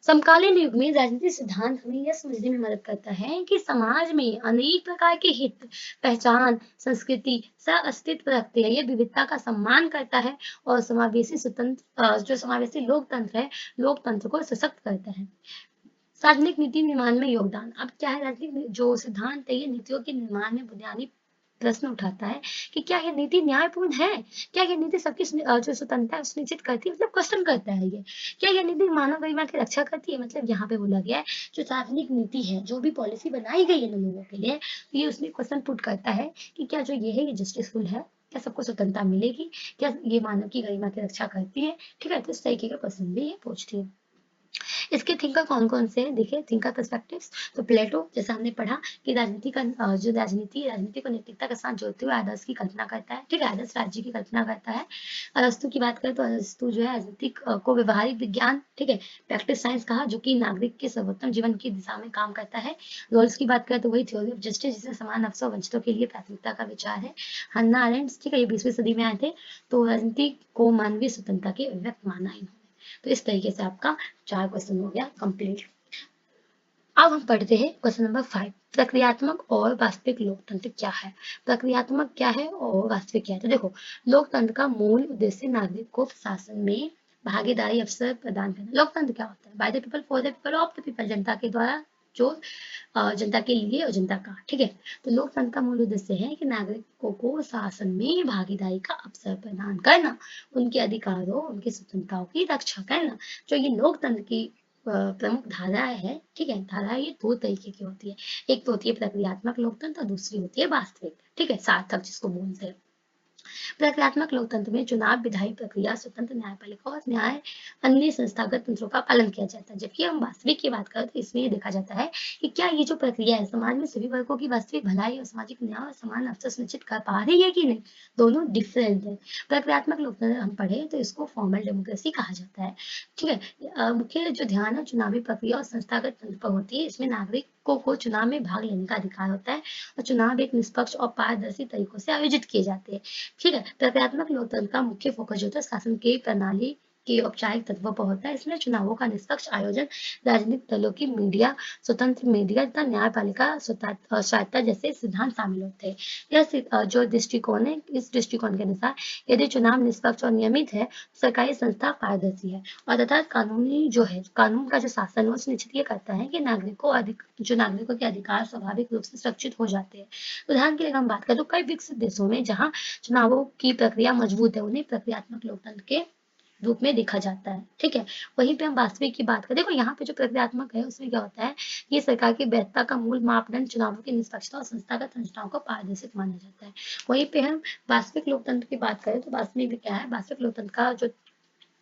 Speaker 1: समकालीन युग में राजनीतिक सिद्धांत हमें यह समझने में मदद करता है कि समाज में अनेक प्रकार के हित, पहचान, संस्कृति सह अस्तित्व रखते हैं। यह विविधता का सम्मान करता है और समावेशी स्वतंत्र जो समावेशी लोकतंत्र है, लोकतंत्र को सशक्त करता है। सार्वजनिक नीति निर्माण में योगदान। अब क्या है? राजनीतिक जो सिद्धांत है ये नीतियों के निर्माण में बुनियादी प्रश्न उठाता है कि क्या यह नीति न्यायपूर्ण है, क्या यह नीति सबकी जो स्वतंत्रता है सुनिश्चित करती है, मतलब क्वेश्चन करता है ये। क्या यह नीति मानव गरिमा की रक्षा करती है, मतलब यहाँ पे बोला गया है जो सार्वजनिक नीति है, जो भी पॉलिसी बनाई गई है ना लोगों के लिए, तो ये उसमें क्वेश्चन पुट करता है कि क्या जो ये है ये जस्टिसफुल है, क्या सबको स्वतंत्रता मिलेगी, क्या ये मानव की गरिमा की रक्षा करती है, ठीक है। तो इस तरीके का क्वेश्चन भी ये पूछती है। इसके थिंकर कौन कौन से हैं? देखिए थिंकर पर्सपेक्टिव्स, तो प्लेटो, जैसा हमने पढ़ा कि जो राजनीति को नैतिकता के साथ जोड़ते हुए आदर्श की कल्पना करता है, ठीक है, आदर्श राज्य की कल्पना करता है। अरस्तु की बात करें तो अरस्तु जो है राजनीतिक को व्यवहारिक विज्ञान, ठीक है, प्रैक्टिस साइंस कहा, जो कि नागरिक के सर्वोत्तम जीवन की दिशा में काम करता है। रोल्स की बात करें तो वही थ्योरी ऑफ जस्टिस, जिसमें समान अवसर वंचितों के लिए प्राथमिकता का विचार है। हन्ना अरेंड्ट, ठीक है, ये 20वीं सदी में आए थे, तो राजनीति को मानवीय स्वतंत्रता के अभिव्यक्त माना इन्होंने। तो इस तरीके से आपका 4 क्वेश्चन हो गया कंप्लीट। अब हम पढ़ते हैं क्वेश्चन नंबर 5, प्रक्रियात्मक और वास्तविक लोकतंत्र क्या है? प्रक्रियात्मक क्या है और वास्तविक क्या है? तो देखो, लोकतंत्र का मूल उद्देश्य नागरिक को प्रशासन में भागीदारी अवसर प्रदान करना। लोकतंत्र क्या होता है? By the people for the people of the people, जनता के द्वारा, जो जनता के लिए और जनता का, ठीक है। तो लोकतंत्र का मूल उद्देश्य है कि नागरिकों को शासन में भागीदारी का अवसर प्रदान करना, उनके अधिकारों, उनकी स्वतंत्रताओं की रक्षा करना। जो ये लोकतंत्र की प्रमुख धाराएं है, ठीक है, धाराएं ये 2 तरीके की होती है। एक तो होती है प्रक्रियात्मक लोकतंत्र और दूसरी होती है वास्तविक, ठीक है, सार्थक जिसको बोलते हैं। प्रक्रियात्मक लोकतंत्र में चुनाव, विधायी प्रक्रिया, स्वतंत्र न्यायपालिका और न्याय अन्य संस्थागत तंत्रों का पालन किया जाता है। जबकि हम वास्तविक की बात करें तो इसमें ये देखा जाता है कि क्या ये जो प्रक्रिया है समाज में सभी वर्गों की वास्तविक भलाई और सामाजिक न्याय और समान अवसर सुनिश्चित कर पा रही है कि नहीं। दोनों डिफरेंट है। प्रक्रियात्मक लोकतंत्र हम पढ़े तो इसको फॉर्मल डेमोक्रेसी कहा जाता है, ठीक है। मुख्य जो ध्यान है चुनावी प्रक्रिया और संस्थागत तंत्र पर होती है। इसमें नागरिकों को चुनाव में भाग लेने का अधिकार होता है और चुनाव एक निष्पक्ष और पारदर्शी तरीकों से आयोजित किए जाते हैं, ठीक है। प्रक्रियात्मक लोकतंत्र का मुख्य फोकस जो होता है शासन की प्रणाली के औपचारिक तत्वों पर होता है। इसमें चुनावों का निष्पक्ष आयोजन, राजनीतिक दलों की मीडिया, स्वतंत्र मीडिया तथा न्यायपालिका स्वायत्तता जैसे सिद्धांत शामिल होते हैं। यह जो दृष्टिकोण है, इस दृष्टिकोण के अनुसार यदि चुनाव निष्पक्ष और नियमित है, सरकारी संस्था पारदर्शी है और तथा कानूनी जो है, कानून का जो शासन है सुनिश्चित ये करता है कि नागरिकों के अधिकार स्वाभाविक रूप से सुरक्षित हो जाते हैं। उदाहरण के लिए हम बात करें तो कई विकसित देशों में जहाँ चुनावों की प्रक्रिया मजबूत है, उन्हें प्रक्रियात्मक लोकतंत्र के रूप में देखा जाता है, ठीक है। वहीं पे हम वास्तविक की बात करें, देखो यहाँ पे जो प्रक्रियात्मक है उसमें क्या होता है, ये सरकार की वैधता का मूल मापदंड चुनावों की निष्पक्षता और संस्थागत संस्थाओं को पारदर्शित माना जाता है। वहीं पे हम वास्तविक लोकतंत्र की बात करें तो वास्तविक में क्या है, वास्तविक लोकतंत्र का जो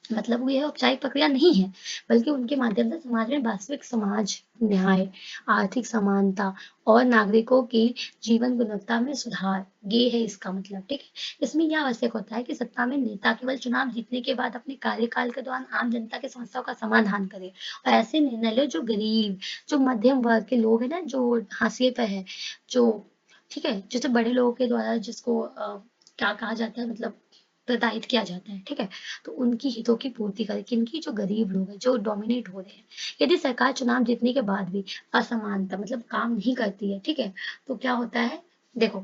Speaker 1: मतलब ये औपचारिक प्रक्रिया नहीं है, बल्कि उनके माध्यम से समाज में वास्तविक समाज, न्याय, आर्थिक समानता और नागरिकों की जीवन गुणवत्ता में सुधार, ये है इसका मतलब, ठीक है। इसमें यह आवश्यक होता है कि सत्ता में नेता केवल चुनाव जीतने के बाद अपने कार्यकाल के दौरान आम जनता की समस्याओं का समाधान करे और ऐसे निर्णय ले जो गरीब, जो मध्यम वर्ग के लोग हैं ना, जो हाशिए पे है, जो, ठीक है, जैसे बड़े लोगों के द्वारा जिसको क्या कहा जाता है, मतलब प्रताड़ित किया जाता है, ठीक है। तो उनकी हितों की पूर्ति करे, किनकी, जो गरीब लोग हैं, जो डोमिनेट हो रहे हैं। यदि सरकार चुनाव जीतने के बाद भी असमानता मतलब काम नहीं करती है, ठीक है, तो क्या होता है, देखो,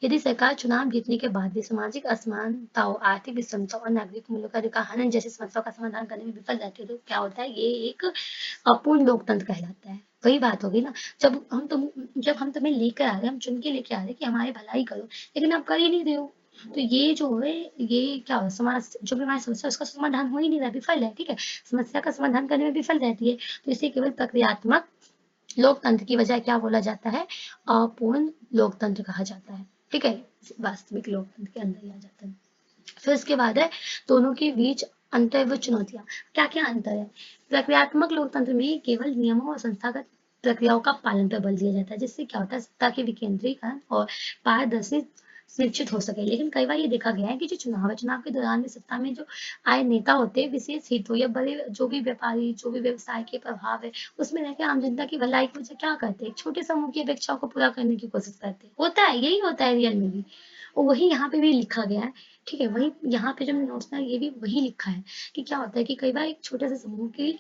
Speaker 1: यदि सरकार चुनाव जीतने के बाद भी सामाजिक असमानताओं, आर्थिक विषमता और नागरिक मूल्यों का अधिकार हनन जैसी समस्याओं का समाधान करने में विफल रहती है, तो क्या होता है, ये एक अपूर्ण लोकतंत्र कहलाता है। वही बात होगी ना, जब हम तुम्हें लेकर आ रहे, हम चुन के लेके आ रहे कि हमारी भलाई करो, लेकिन आप कर ही नहीं रहे हो। तो ये जो है, ये क्या हो, समाज जो भी हमारी समस्या उसका समाधान हो ही नहीं रहा, विफल है, ठीक है, समस्या का समाधान करने में विफल रहती है। तो इसे केवल प्रक्रियात्मक लोकतंत्र की बजाय क्या बोला जाता है, अपूर्ण लोकतंत्र कहा जाता है, ठीक है, वास्तविक लोकतंत्र के अंदर ही आ जाता है। फिर इसके बाद है दोनों के बीच अंतर व चुनौतियां। क्या क्या अंतर है? प्रक्रियात्मक लोकतंत्र में केवल नियमों और संस्थागत प्रक्रियाओं का पालन पर बल दिया जाता है, जिससे क्या होता है, सत्ता के विकेंद्रीकरण और पारदर्शी सुनिश्चित हो सके। लेकिन कई बार ये देखा गया है कि जो चुनाव है, चुनाव के दौरान में सत्ता में जो आए नेता होते हैं, विशेष हितों या बड़े जो भी व्यापारी, जो भी व्यवसाय के प्रभाव है, उसमें रहकर आम जनता की भलाई की वजह क्या करते हैं, छोटे समूह की अपेक्षाओं को पूरा करने की कोशिश करते हैं। होता है, यही होता है रियल में भी, और वही यहाँ पे भी लिखा गया है, ठीक है। वही यहाँ पे जो नोट्स है ये भी वही लिखा है कि क्या होता है कि कई बार एक छोटे से समूह की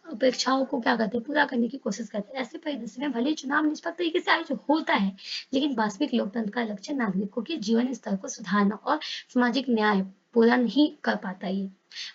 Speaker 1: अपेक्षाओं को क्या करते हैं, पूरा करने की कोशिश करते हैं। ऐसे परिदृश्य में भले चुनाव निष्पक्ष तरीके से आयोजित होता है, लेकिन वास्तविक लोकतंत्र का लक्ष्य नागरिकों के जीवन स्तर को सुधारना और सामाजिक न्याय पूरा नहीं कर पाता ये।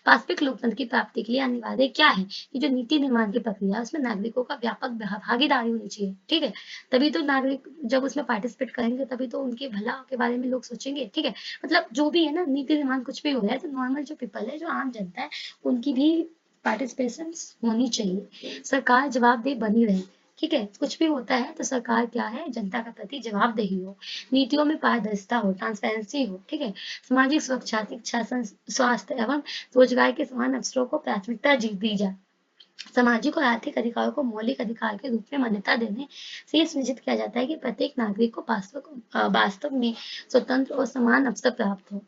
Speaker 1: वास्तविक लोकतंत्र की प्राप्ति के लिए अनिवार्य क्या है कि जो नीति निर्माण की प्रक्रिया है उसमें नागरिकों का व्यापक भागीदारी होनी चाहिए, ठीक है। तभी तो नागरिक जब उसमें पार्टिसिपेट करेंगे तभी तो उनके भला के बारे में लोग सोचेंगे, ठीक है। मतलब जो भी है ना, नीति निर्माण कुछ भी हो रहा है तो नॉर्मल जो पीपल है, जो आम जनता है, उनकी भी पार्टिसिपेशन होनी चाहिए। सरकार जवाबदेह बनी रहे, ठीक है। कुछ भी होता है तो सरकार क्या है, जनता के प्रति जवाबदेही हो, नीतियों में पारदर्शिता हो, ट्रांसपेरेंसी हो, ठीक है। सामाजिक सुरक्षा, शिक्षा, स्वास्थ्य एवं रोजगार के समान अवसरों को प्राथमिकता दी जाए, सामाजिक और आर्थिक अधिकारों को मौलिक अधिकार के रूप में मान्यता देने से ये सुनिश्चित किया जाता है कि प्रत्येक नागरिक को वास्तव में स्वतंत्र और समान अवसर प्राप्त हो।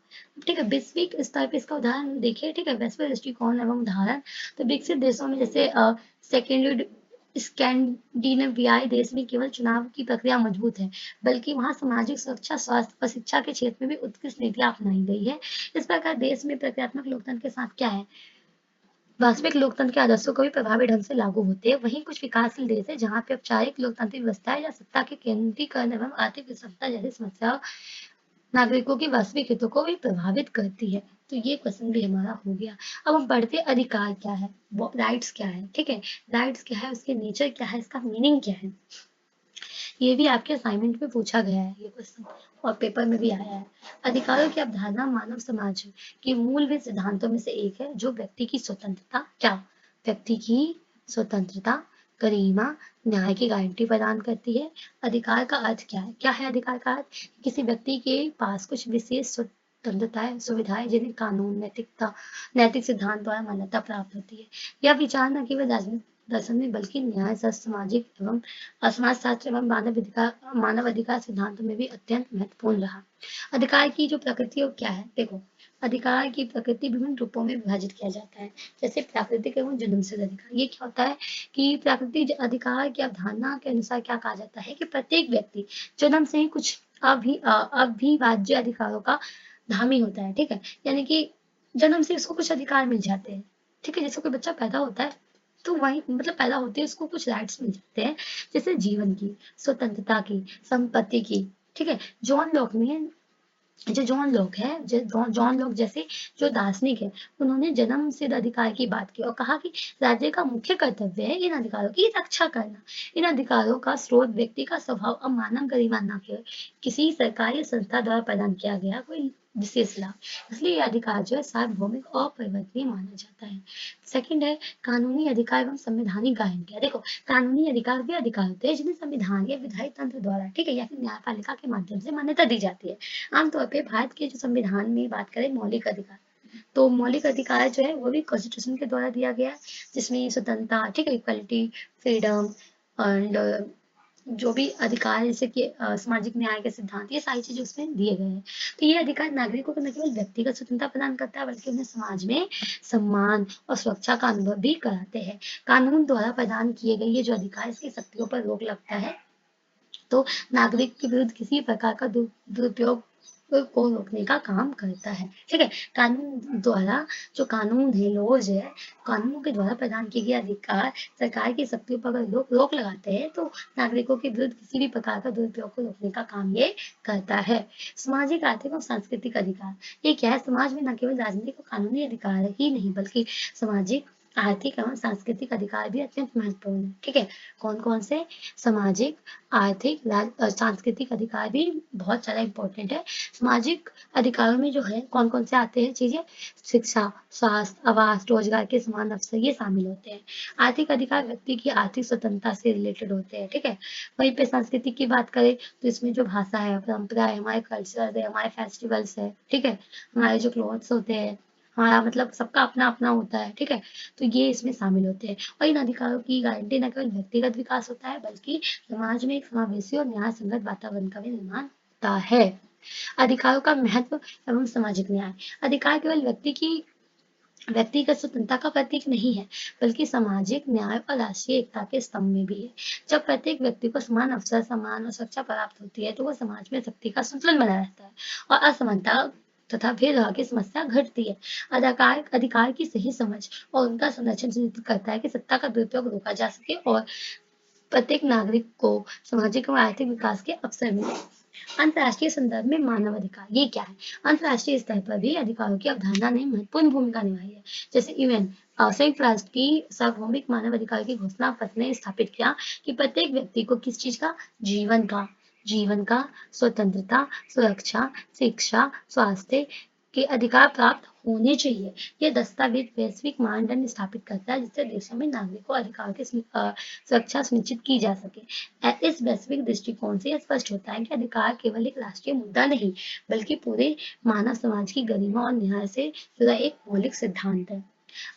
Speaker 1: ठीक है, वैश्विक स्तर पर इसका उदाहरण देखिए। ठीक है, वैश्विक दृष्टिकोण एवं उदाहरण तो विकसित देशों में जैसे सेकेंडरी स्कैंडिनेवियाई देश में केवल चुनाव की प्रक्रिया मजबूत है, बल्कि वहाँ सामाजिक सुरक्षा, स्वास्थ्य और शिक्षा के क्षेत्र में भी उत्कृष्ट नीतियां अपनाई गई है। इस प्रकार देश में प्रक्रियात्मक लोकतंत्र के साथ क्या है, वास्तविक लोकतंत्र के आदर्शों को भी प्रभावी ढंग से लागू होते हैं। वहीं कुछ विकासशील देश है जहाँ पे औपचारिक लोकतांत्रिक व्यवस्था या सत्ता के केंद्रीकरण एवं आर्थिक विषमता जैसी समस्या नागरिकों की वास्तविक हितों को भी प्रभावित करती है। तो ये क्वेश्चन भी हमारा हो गया। अब हम पढ़ते अधिकार क्या है, राइट्स क्या है। ठीक है, राइट्स क्या है, उसके नेचर क्या है, इसका मीनिंग क्या है, ये भी आपके असाइनमेंट में पूछा गया है ये क्वेश्चन, और पेपर में भी आया है। अधिकारों की अवधारणा मानव समाज के मूलभूत सिद्धांतों में से एक है, जो व्यक्ति की स्वतंत्रता, क्या, व्यक्ति की स्वतंत्रता, गरिमा, न्याय की गारंटी प्रदान करती है। अधिकार का अर्थ क्या है, क्या है अधिकार का अर्थ, किसी व्यक्ति के पास कुछ विशेष स्वतंत्रताएं, सुविधाएं जिन्हें कानून, नैतिक सिद्धांत द्वारा मान्यता प्राप्त होती है। यह विचार न केवल राजनीतिक दर्शन में बल्कि न्याय शास्त्र, सामाजिक एवं समाजशास्त्र एवं मानव अधिकार सिद्धांतों में भी अत्यंत महत्वपूर्ण रहा। अधिकार की जो प्रकृति क्या है, देखो अधिकार की प्रकृति विभिन्न रूपों में विभाजित किया जाता है, जैसे प्राकृतिक एवं जन्मसिद्ध अधिकार। ये क्या होता है कि प्राकृतिक अधिकार की अवधारणा के अनुसार क्या कहा जाता है कि प्रत्येक व्यक्ति जन्म से ही कुछ अविभाज्य अधिकारों का धामी होता है। ठीक है, यानी कि जन्म से उसको कुछ अधिकार मिल जाते हैं। ठीक है, जैसे कोई बच्चा पैदा होता है तो वही मतलब पैदा होते ही उसको कुछ राइट्स मिल जाते हैं, जैसे जीवन की, स्वतंत्रता की, संपत्ति की। ठीक है, जॉन लॉक ने जो जॉन लॉक है, जॉन लॉक जैसे जो दार्शनिक है, उन्होंने जन्म सिद्ध अधिकार की बात की और कहा कि राज्य का मुख्य कर्तव्य है इन अधिकारों की रक्षा करना। इन अधिकारों का स्रोत व्यक्ति का स्वभाव और मानव गरिमा, न केवल किसी सरकारी संस्था द्वारा प्रदान किया गया कोई विशेष लाभ। इसलिए यह अधिकार जो है सार्वभौमिक और परिवर्तनीय माना जाता है। सेकंड है कानूनी अधिकार एवं संवैधानिक गारंटियां। देखो, कानूनी अधिकार वे अधिकार होते हैं जिन्हें संविधान या विधायी तंत्र द्वारा, ठीक है, या फिर न्यायपालिका के माध्यम से मान्यता दी जाती है। आमतौर पे भारत के जो संविधान में बात करें मौलिक अधिकार, तो मौलिक अधिकार जो है वो भी कॉन्स्टिट्यूशन के द्वारा दिया गया है, जिसमें स्वतंत्रता, ठीक है, इक्वलिटी, फ्रीडम एंड जो भी अधिकार जैसे कि सामाजिक न्याय के सिद्धांत, ये सारी चीजें उसमें दिए गए हैं। तो ये अधिकार नागरिकों को न केवल व्यक्तिगत स्वतंत्रता प्रदान करता है बल्कि उन्हें समाज में सम्मान और सुरक्षा का अनुभव भी कराते हैं। कानून द्वारा प्रदान किए गए ये जो अधिकार, इसकी शक्तियों पर रोक लगता है तो नागरिक के विरुद्ध किसी प्रकार का दुरुपयोग को रोकने का काम करता है। ठीक है, कानून द्वारा जो कानून है, लॉज है, कानूनों के द्वारा प्रदान किए गए अधिकार सरकार की शक्तियों पर अगर रोक लगाते हैं तो नागरिकों के विरुद्ध किसी भी प्रकार का दुरुपयोग को रोकने का काम ये करता है। सामाजिक, आर्थिक और सांस्कृतिक अधिकार, ये क्या है, समाज में न केवल राजनीतिक और कानूनी अधिकार ही नहीं बल्कि सामाजिक, आर्थिक एवं सांस्कृतिक अधिकार भी अत्यंत महत्वपूर्ण है। ठीक है, कौन कौन से, सामाजिक, आर्थिक, सांस्कृतिक अधिकार भी बहुत ज्यादा इंपॉर्टेंट है। सामाजिक अधिकारों में जो है कौन कौन से आते हैं चीजें, शिक्षा, स्वास्थ्य, आवास, रोजगार के समान अवसर, ये शामिल होते हैं। आर्थिक अधिकार व्यक्ति की आर्थिक स्वतंत्रता से रिलेटेड होते हैं। ठीक है, वहीं पे सांस्कृतिक की बात करें तो इसमें जो भाषा है, परंपरा है, हमारे कल्चर है, हमारे फेस्टिवल्स है, ठीक है, हमारे जो क्लोथ्स होते हैं, हमारा मतलब सबका अपना अपना होता है। ठीक है, तो ये इसमें शामिल होते हैं। और इन अधिकारों की गारंटी न केवल व्यक्तिगत विकास होता है बल्कि समाज में एक समावेशी और न्याय संगत वातावरण का भी निर्माण होता है। अधिकारों का महत्व एवं सामाजिक न्याय, अधिकार केवल व्यक्तिगत स्वतंत्रता का प्रतीक नहीं है बल्कि सामाजिक न्याय और राष्ट्रीय एकता के स्तंभ में भी है। जब प्रत्येक व्यक्ति को समान अवसर, सम्मान और सुरक्षा प्राप्त होती है तो वह समाज में शक्ति का संतुलन बना रहता है और असमानता तथा भेदभाव की समस्या घटती है। अधिकार की सही समझ और उनका संरक्षण सुनिश्चित करता है कि सत्ता का दुरुपयोग रोका जा सके और प्रत्येक नागरिक को सामाजिक और आर्थिक विकास के अवसर मिले। अंतर्राष्ट्रीय संदर्भ में मानव अधिकार, ये क्या है, अंतर्राष्ट्रीय स्तर पर भी अधिकारों की अवधारणा ने महत्वपूर्ण भूमिका निभाई है। जैसे यूएन, संयुक्त राष्ट्र की सार्वभौमिक मानव अधिकार की घोषणा पत्र ने स्थापित किया कि प्रत्येक व्यक्ति को किस चीज का, जीवन का, स्वतंत्रता, सुरक्षा, शिक्षा, स्वास्थ्य के अधिकार प्राप्त होने चाहिए। यह दस्तावेज वैश्विक मानदंड स्थापित करता है जिससे देशों में नागरिकों अधिकारों की सुरक्षा सुनिश्चित की जा सके। इस वैश्विक दृष्टिकोण से यह स्पष्ट होता है कि अधिकार केवल एक राष्ट्रीय मुद्दा नहीं बल्कि पूरे मानव समाज की गरिमा और न्याय से जुड़ा एक मौलिक सिद्धांत है।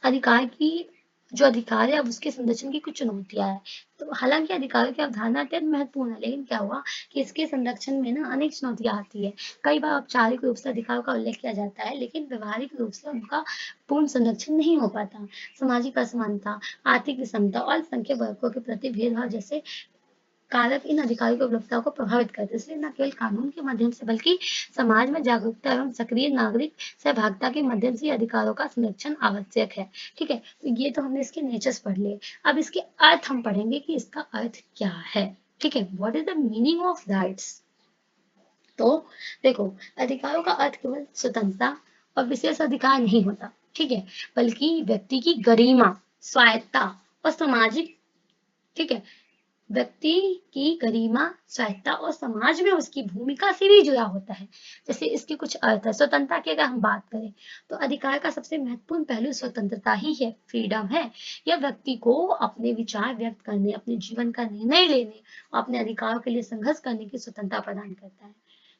Speaker 1: अधिकार की जो अधिकार है अब उसके संरक्षण की कुछ चुनौतियां है। तो हालांकि अधिकारों की अवधारणा अत्यंत महत्वपूर्ण है, लेकिन क्या हुआ कि इसके संरक्षण में ना अनेक चुनौतियां आती है। कई बार औपचारिक रूप से अधिकारों का उल्लेख किया जाता है, लेकिन व्यवहारिक रूप से उनका पूर्ण संरक्षण नहीं हो पाता। सामाजिक असमानता, आर्थिक विषमता और अल्पसंख्यक वर्गों के प्रति भेदभाव जैसे कारक इन अधिकारों की उपलब्धता को प्रभावित करते हैं। इसलिए न केवल कानून के माध्यम से बल्कि समाज में जागरूकता एवं सक्रिय नागरिक सहभागिता के माध्यम से अधिकारों का संरक्षण आवश्यक है। ठीक है, तो ये तो हमने इसके नेचर्स पढ़ लिए। अब इसके अर्थ हम पढ़ेंगे कि इसका अर्थ क्या है। ठीक है, what is the meaning of rights. तो देखो, अधिकारों का अर्थ केवल स्वतंत्रता और विशेष अधिकार नहीं होता, ठीक है, बल्कि व्यक्ति की गरिमा, स्वायत्ता और सामाजिक, ठीक है, व्यक्ति की गरिमा, स्वायत्ता और समाज में उसकी भूमिका से भी जुड़ा होता है। जैसे इसके कुछ अर्थ है। स्वतंत्रता की अगर हम बात करें तो अधिकार का सबसे महत्वपूर्ण पहलू स्वतंत्रता ही है, फ्रीडम है। यह व्यक्ति को अपने विचार व्यक्त करने, अपने जीवन का निर्णय लेने और अपने अधिकारों के लिए संघर्ष करने की स्वतंत्रता प्रदान करता है।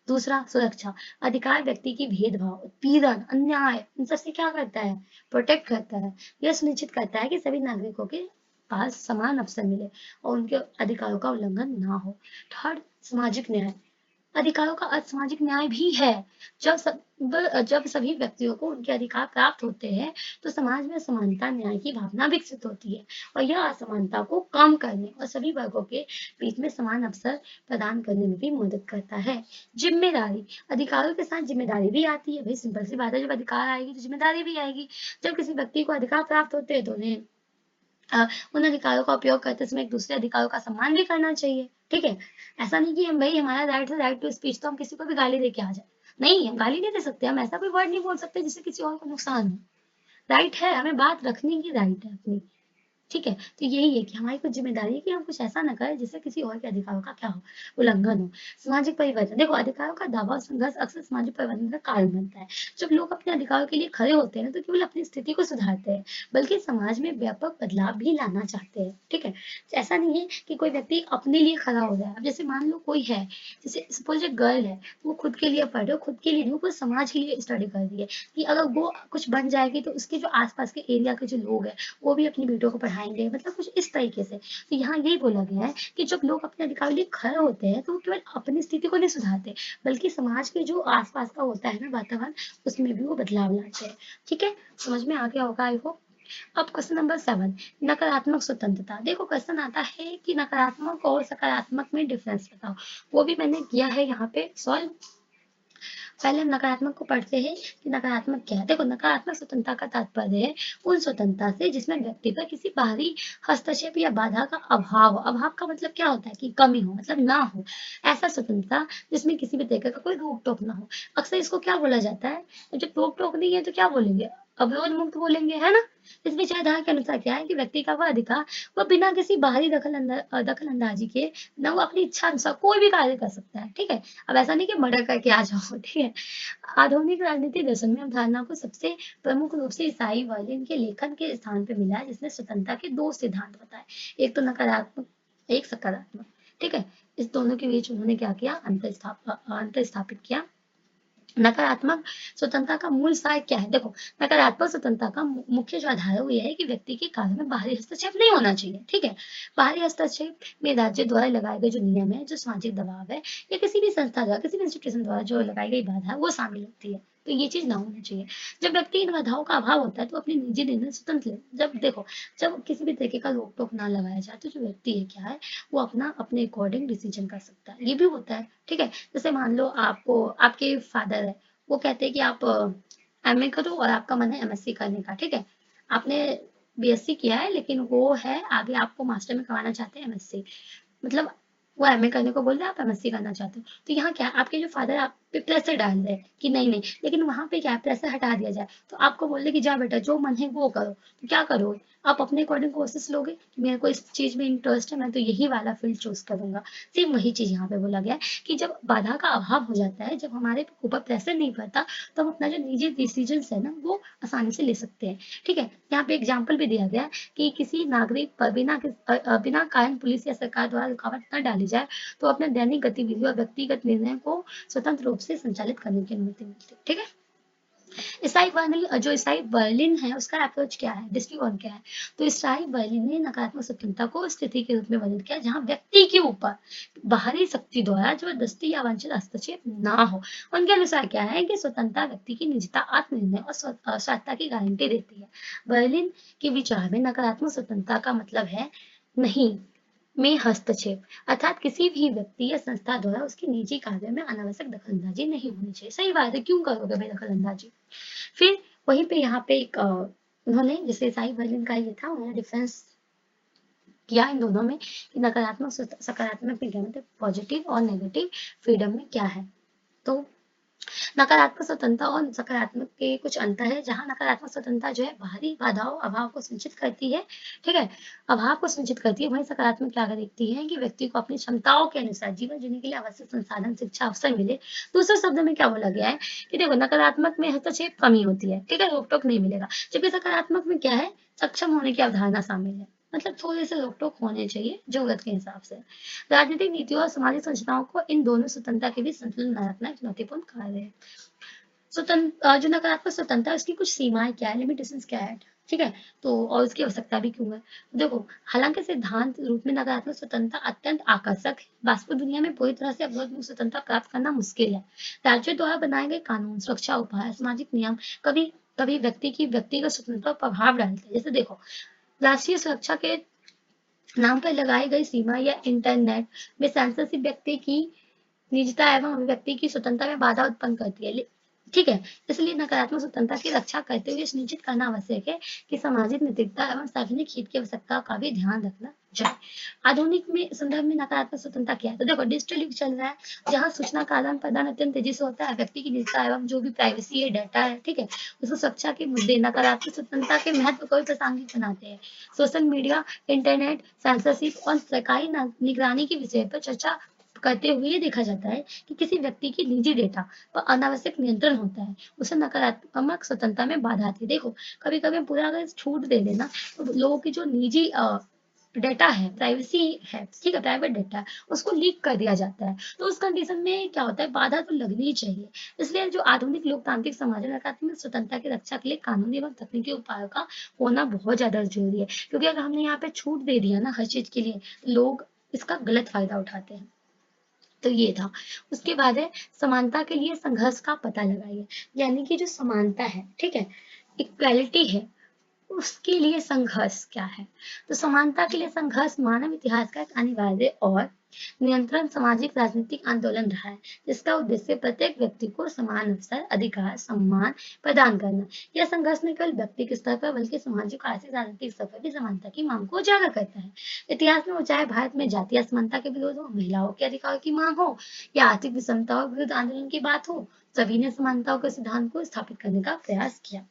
Speaker 1: दूसरा, सुरक्षा। अधिकार व्यक्ति की भेदभाव, उत्पीड़न, अन्याय इन सबसे क्या करता है, प्रोटेक्ट करता है। यह सुनिश्चित करता है कि सभी नागरिकों के पास समान अवसर मिले और उनके अधिकारों का उल्लंघन ना हो। थर्ड, सामाजिक न्याय। अधिकारों का अर्थ सामाजिक न्याय भी है। जब सभी व्यक्तियों को उनके अधिकार प्राप्त होते हैं तो समाज में समानता, न्याय की भावना विकसित होती है और यह असमानता को कम करने और सभी वर्गों के बीच में समान अवसर प्रदान करने में भी मदद करता है। जिम्मेदारी। अधिकारों के साथ जिम्मेदारी भी आती है। भाई सिंपल सी बात है, जब अधिकार आएगी तो जिम्मेदारी भी आएगी। जब किसी व्यक्ति को अधिकार प्राप्त होते हैं तो उन्हें उन अधिकारों का उपयोग करते समय एक दूसरे अधिकारों का सम्मान भी करना चाहिए। ठीक है, ऐसा नहीं कि हम भाई हमारा राइट है राइट टू स्पीच तो हम किसी को भी गाली दे के आ जाए। नहीं, हम गाली नहीं दे सकते, हम ऐसा कोई वर्ड नहीं बोल सकते जिससे किसी और को नुकसान हो। राइट है, हमें बात रखने की राइट है अपनी। ठीक है, तो यही है कि हमारी कुछ जिम्मेदारी है कि हम कुछ ऐसा ना करें जिससे किसी और के अधिकारों का क्या हो, उल्लंघन हो। सामाजिक परिवर्तन। देखो, अधिकारों का दावा और संघर्ष अक्सर सामाजिक परिवर्तन का कारण बनता है। जब लोग अपने अधिकारों के लिए खड़े होते हैं तो केवल अपनी स्थिति को सुधारते हैं, बल्कि समाज में व्यापक बदलाव भी लाना चाहते हैं। ठीक है, ऐसा नहीं है कि कोई व्यक्ति अपने लिए खड़ा हो जाए। अब जैसे मान लो कोई है, जैसे सपोज एक गर्ल है, वो खुद के लिए पढ़ रही है, खुद के लिए नहीं, वो समाज के लिए स्टडी कर रही है कि अगर वो कुछ बन जाएगी तो उसके जो आसपास के एरिया के जो लोग हैं वो भी अपनी बेटों को पढ़ाएंगे, मतलब कुछ इस तरीके से। तो यहाँ यही बोला गया है कि जब लोग अपने अधिकार के लिए खड़े होते हैं तो वो केवल अपनी स्थिति को नहीं सुधारते, बल्कि समाज के जो आसपास का होता है ना वातावरण, उसमें भी वो बदलाव लाते हैं। ठीक है, समझ में आ गया होगा आई होप। अब क्वेश्चन नंबर 7, नकारात्मक स्वतंत्रता। देखो, क्वेश्चन आता है कि नकारात्मक और सकारात्मक में डिफरेंस बताओ। वो भी मैंने किया है यहाँ पे सॉल्व। पहले हम नकारात्मक को पढ़ते हैं कि नकारात्मक क्या है। देखो, नकारात्मक स्वतंत्रता का तात्पर्य है उन स्वतंत्रता से जिसमें व्यक्ति पर किसी बाहरी हस्तक्षेप या बाधा का अभाव। अभाव का मतलब क्या होता है कि कमी हो, मतलब ना हो। ऐसा स्वतंत्रता जिसमें किसी भी तरीके का कोई रोक टोक ना हो। अक्सर इसको क्या बोला जाता है, जब रोक टोक नहीं है तो क्या बोलेंगे, अवरोध मुक्त बोलेंगे, है ना। इस विचारधारा के अनुसार क्या है कि व्यक्ति का वह अधिकार वह बिना किसी बाहरी दखल अंदाजी के ना वो अपनी इच्छा अनुसार कोई भी कार्य कर सकता है। ठीक है, अब ऐसा नहीं कि मर्डर करके आ जाओ। ठीक है, आधुनिक राजनीतिक दर्शन में अवधारणा को सबसे प्रमुख रूप से ईसाई वर्लिन के लेखन के स्थान पे मिला है, जिसने स्वतंत्रता के दो सिद्धांत बताए, एक तो नकारात्मक, एक सकारात्मक। ठीक है, इस दोनों के बीच उन्होंने क्या किया, अंतर स्थापित किया। नकारात्मक स्वतंत्रता का मूल सार क्या है। देखो, नकारात्मक स्वतंत्रता का मुख्य जो आधार है वो यह है कि व्यक्ति के कार्य में बाहरी हस्तक्षेप नहीं होना चाहिए। ठीक है, बाहरी हस्तक्षेप में राज्य द्वारा लगाए गए जो नियम है, जो सामाजिक दबाव है, या किसी भी संस्था द्वारा, किसी भी इंस्टीट्यूशन द्वारा जो लगाई गई बाधा है वो शामिल होती है। तो ये चीज ना होनी चाहिए। जब व्यक्ति इन बाधाओं का अभाव होता है तो अपनी निजी निर्णय स्वतंत्र ले। जब देखो, जब किसी भी तरीके का रोक टोक ना लगाया जाए तो जो व्यक्ति है क्या है, वो अपना अपने अकॉर्डिंग डिसीजन कर सकता है। ये भी होता है। ठीक है, जैसे मान लो आपको आपके फादर है, वो कहते हैं कि आप एमए करो और आपका मन है एमएससी करने का। ठीक है, आपने बीएससी किया है लेकिन वो है आगे आपको मास्टर में करवाना चाहते हैं एमएससी, मतलब वो एमए करने को बोल रहे हैं, आप एमएससी करना चाहते हो। तो यहाँ क्या, आपके जो फादर आप पे प्रेशर डाल रहे हैं कि नहीं नहीं, लेकिन वहां पे क्या प्रेशर हटा दिया जाए तो आपको बोल रहे कि जा बेटा जो मन है वो करो, तो क्या करोगे, आप अपने अकॉर्डिंग कोशिश लोगे कि मेरे को इस चीज में इंटरेस्ट है, मैं तो यही वाला फील्ड चूज करूंगा। सेम वही चीज यहाँ पे बोला गया है कि जब बाधा का अभाव हो जाता है, जब हमारे ऊपर प्रेशर नहीं पड़ता, तो हम अपना जो निजी डिसीजन है ना वो आसानी से ले सकते हैं। ठीक है, यहाँ पे एग्जाम्पल भी दिया गया है कि किसी नागरिक पर बिना कारण पुलिस या सरकार द्वारा रुकावट न डाली जाए तो अपने दैनिक गतिविधियों और व्यक्तिगत निर्णय को स्वतंत्र रूप से संचालित करने की अनुमति मिलती है। ठीक है, ईसाई बर्लिन, जो ईसाई बर्लिन है उसका अप्रोच क्या है, दृष्टिकोण क्या है? तो ईसाई बर्लिन ने नकारात्मक स्वतंत्रता को स्थिति के रूप में वर्णित किया जहां व्यक्ति के ऊपर बाहरी शक्ति द्वारा जबरदस्ती या वांछित हस्तक्षेप ना हो। उनके अनुसार क्या है कि स्वतंत्रता व्यक्ति की निजता, आत्मनिर्णय और स्वायत्तता की गारंटी देती है। बर्लिन के विचार में नकारात्मक स्वतंत्रता का मतलब है नहीं में हस्तक्षेप, अर्थात किसी भी व्यक्ति या संस्था द्वारा उसकी निजी कार्यों में अनावश्यक दखलंदाजी नहीं होनी चाहिए। सही बात है, क्यों करोगे भाई दखलंदाजी? फिर वहीं पे यहाँ पे एक उन्होंने जैसे ईसाई बर्लिन का ये था, उन्होंने डिफरेंस किया इन दोनों में कि नकारात्मक सकारात्मक फ्रीडम मतलब पॉजिटिव और नेगेटिव फ्रीडम में क्या है। तो नकारात्मक स्वतंत्रता और सकारात्मक के कुछ अंतर है, जहां नकारात्मक स्वतंत्रता जो है बाहरी बाधाओं अभाव को सुनिश्चित करती है, ठीक है, अभाव को सुनिश्चित करती है। वहीं सकारात्मक क्या देखती है कि व्यक्ति को अपनी क्षमताओं के अनुसार जीवन जीने के लिए आवश्यक संसाधन, शिक्षा, अवसर मिले। दूसरे शब्द में क्या बोला गया है कि देखो नकारात्मक में हस्तक्षेप कमी होती है, ठीक है, रोक टोक नहीं मिलेगा, जबकि सकारात्मक में क्या है, सक्षम होने की अवधारणा शामिल है, मतलब थोड़े से रोक टोक होने चाहिए जरूरत के हिसाब से। राजनीतिक नीतियों और सामाजिक संरचनाओं को इन दोनों स्वतंत्रता के बीच संतुलन बनाए रखना एक चुनौतीपूर्ण कार्य है। स्वतंत्र जो नकारात्मक स्वतंत्रता है उसकी कुछ सीमाएं क्या है, लिमिटेशंस क्या है, ठीक है, तो और उसकी आवश्यकता भी क्यों है। देखो, हालांकि सिद्धांत रूप में नकारात्मक स्वतंत्रता अत्यंत आकर्षक है, वास्तविक दुनिया में पूरी तरह से अवरोध मुक्त स्वतंत्रता प्राप्त करना मुश्किल है। राज्यों द्वारा बनाए गए कानून, सुरक्षा उपाय, सामाजिक नियम कभी कभी व्यक्ति की व्यक्तिगत स्वतंत्रता पर प्रभाव डालते हैं। जैसे देखो, राष्ट्रीय सुरक्षा के नाम पर लगाई गई सीमा या इंटरनेट में सेंसरशिप व्यक्ति की निजता एवं अभिव्यक्ति की स्वतंत्रता में बाधा उत्पन्न करती है, ठीक है, इसलिए नकारात्मक स्वतंत्रता की रक्षा करते हुए सुनिश्चित करना आवश्यक है कि सामाजिक नैतिकता एवं सार्वजनिक हित की आवश्यकता का भी ध्यान रखना जाए। आधुनिक में संदर्भ में नकारात्मक स्वतंत्रता क्या है, तो देखो डिजिटल युग चल रहा है जहाँ सूचना का आदान प्रदान अत्यंत तेजी से होता है, व्यक्ति की निजता एवं जो भी प्राइवेसी है, डाटा है, ठीक है, उसको सुरक्षा के मुद्दे नकारात्मक स्वतंत्रता के महत्व को भी प्रासंगिक बनाते हैं। सोशल मीडिया, इंटरनेट, सेंसरशिप और सरकारी निगरानी के विषय पर चर्चा करते हुए ये देखा जाता है कि किसी व्यक्ति की निजी डेटा पर अनावश्यक नियंत्रण होता है, उसे नकारात्मक स्वतंत्रता में बाधा आती है। देखो, कभी कभी पूरा अगर छूट दे देना तो लोगों की जो निजी डेटा है, प्राइवेसी है, ठीक है, प्राइवेट डेटा है, उसको लीक कर दिया जाता है, तो उस कंडीशन में क्या होता है, बाधा तो लगनी ही चाहिए। इसलिए जो आधुनिक लोकतांत्रिक समाज है, नकारात्मक स्वतंत्रता की रक्षा के लिए कानूनी एवं तकनीकी उपायों का होना बहुत ज्यादा जरूरी है, क्योंकि अगर हमने यहाँ पे छूट दे दिया ना हर चीज के लिए, लोग इसका गलत फायदा उठाते हैं। तो ये था। उसके बाद है समानता के लिए संघर्ष का पता लगाइए, यानी कि जो समानता है, ठीक है, इक्वालिटी है, उसके लिए संघर्ष क्या है। तो समानता के लिए संघर्ष मानव इतिहास का एक अनिवार्य और नियंत्रण सामाजिक राजनीतिक आंदोलन रहा है, जिसका उद्देश्य प्रत्येक व्यक्ति को समान अवसर, अधिकार, सम्मान प्रदान करना। यह संघर्ष न केवल व्यक्ति के स्तर पर बल्कि सामाजिक, आर्थिक, राजनीतिक स्तर पर भी समानता की मांग को उजागर करता है। इतिहास में वो चाहे भारत में जातीय असमानता के विरोध हो, महिलाओं के अधिकार की मांग हो या आर्थिक विषमताओं विरुद्ध आंदोलन की बात हो, सभी ने समानताओं के सिद्धांत को स्थापित करने का प्रयास किया।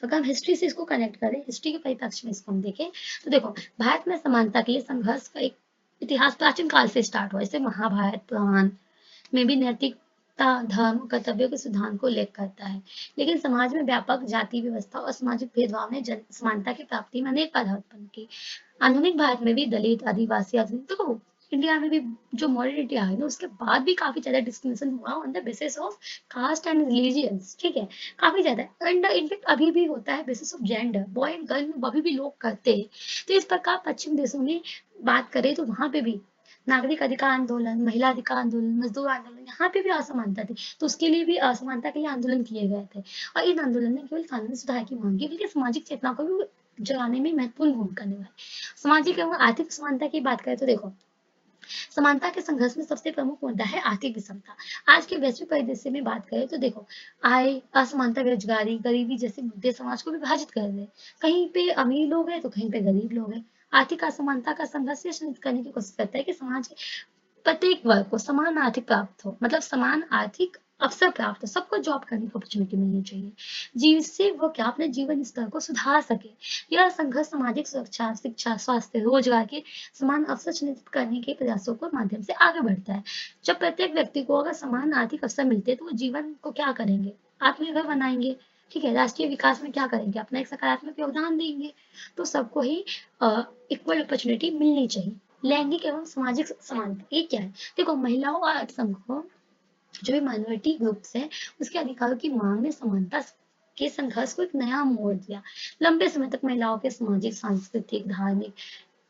Speaker 1: अगर हम हिस्ट्री से इसको कनेक्ट करें, हिस्ट्री के परिप्रेक्ष्य में इसको हम देखें, तो देखो भारत में समानता के लिए संघर्ष का एक इतिहास प्राचीन काल से स्टार्ट हुआ। जैसे महाभारत पुराण में भी नैतिकता, धर्म, कर्तव्यों के सिद्धांत को उल्लेख करता है, लेकिन समाज में व्यापक जाति व्यवस्था और सामाजिक भेदभाव ने समानता की प्राप्ति में अनेक बाधा उत्पन्न की। आधुनिक भारत में भी दलित, आदिवासी, देखो इंडिया में भी जो मॉडर्निटी आई ना उसके बाद भी काफी ज्यादा डिस्क्रिमिनेशन हुआ on the basis of caste and religions, ठीक है, काफी ज्यादा, एंड इनफेक्ट अभी भी होता है basis of gender, boy and girl में अभी भी लोग करते हैं। तो इस प्रकार पश्चिम देशों में बात करें तो वहां पे भी नागरिक अधिकार आंदोलन, महिला अधिकार आंदोलन, मजदूर आंदोलन, यहाँ पे भी असमानता थी, तो उसके लिए भी असमानता के लिए आंदोलन किए गए थे। और इन आंदोलन ने केवल कानूनी सुधार की मांग की, बल्कि सामाजिक चेतना को भी जगाने में महत्वपूर्ण भूमिका निभाई। सामाजिक एवं आर्थिक समानता की बात करें तो देखो समानता के संघर्ष में सबसे प्रमुख मुद्दा है आर्थिक विषमता। आज के वैश्विक परिदृश्य में बात करें तो देखो आय, असमानता, बेरोजगारी, गरीबी जैसे मुद्दे समाज को विभाजित कर रहे हैं। कहीं पे अमीर लोग हैं तो कहीं पे गरीब लोग हैं। आर्थिक असमानता का संघर्ष ये सुनिश्चित करने की कोशिश करता है कि समाज के प्रत्येक वर्ग को समान आर्थिक प्राप्त हो, मतलब समान आर्थिक अवसर प्राप्त हो, सबको जॉब करने की अपॉर्चुनिटी मिलनी चाहिए, जिससे वो क्या अपने जीवन स्तर को सुधार सके। यह संघर्ष सामाजिक सुरक्षा, शिक्षा, स्वास्थ्य, रोजगार के समान अवसर सुनिश्चित करने के प्रयासों के माध्यम से आगे बढ़ता है। जब प्रत्येक व्यक्ति को अगर समान आर्थिक अवसर मिलते हैं तो वो जीवन को क्या करेंगे, आत्मनिर्भर बनाएंगे, ठीक है, राष्ट्रीय विकास में क्या करेंगे, अपना एक सकारात्मक योगदान देंगे। तो सबको ही इक्वल अपॉर्चुनिटी मिलनी चाहिए। लैंगिक एवं सामाजिक समानता ये क्या है, देखो महिलाओं और अल्पसंख्यकों जो भी माइनॉरिटी ग्रुप्स है उसके अधिकारों की मांग ने समानता के संघर्ष को एक नया मोड़ दिया। लंबे समय तक महिलाओं के सामाजिक, सांस्कृतिक, धार्मिक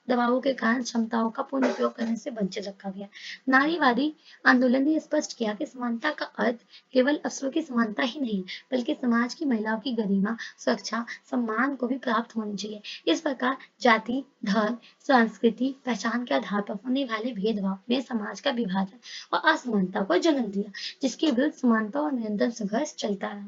Speaker 1: दबावों के कारण क्षमताओं का पूर्ण उपयोग करने से वंचित रखा गया। नारीवादी आंदोलन ने स्पष्ट किया कि समानता का अर्थ केवल अवसरों की समानता ही नहीं, बल्कि समाज की महिलाओं की गरिमा, सुरक्षा, सम्मान को भी प्राप्त होनी चाहिए। इस प्रकार जाति, धर्म, संस्कृति, पहचान के आधार पर होने वाले भेदभाव ने समाज का विभाजन और असमानता को जन्म दिया, जिसके विरुद्ध समानता और निरंतर संघर्ष चलता रहा।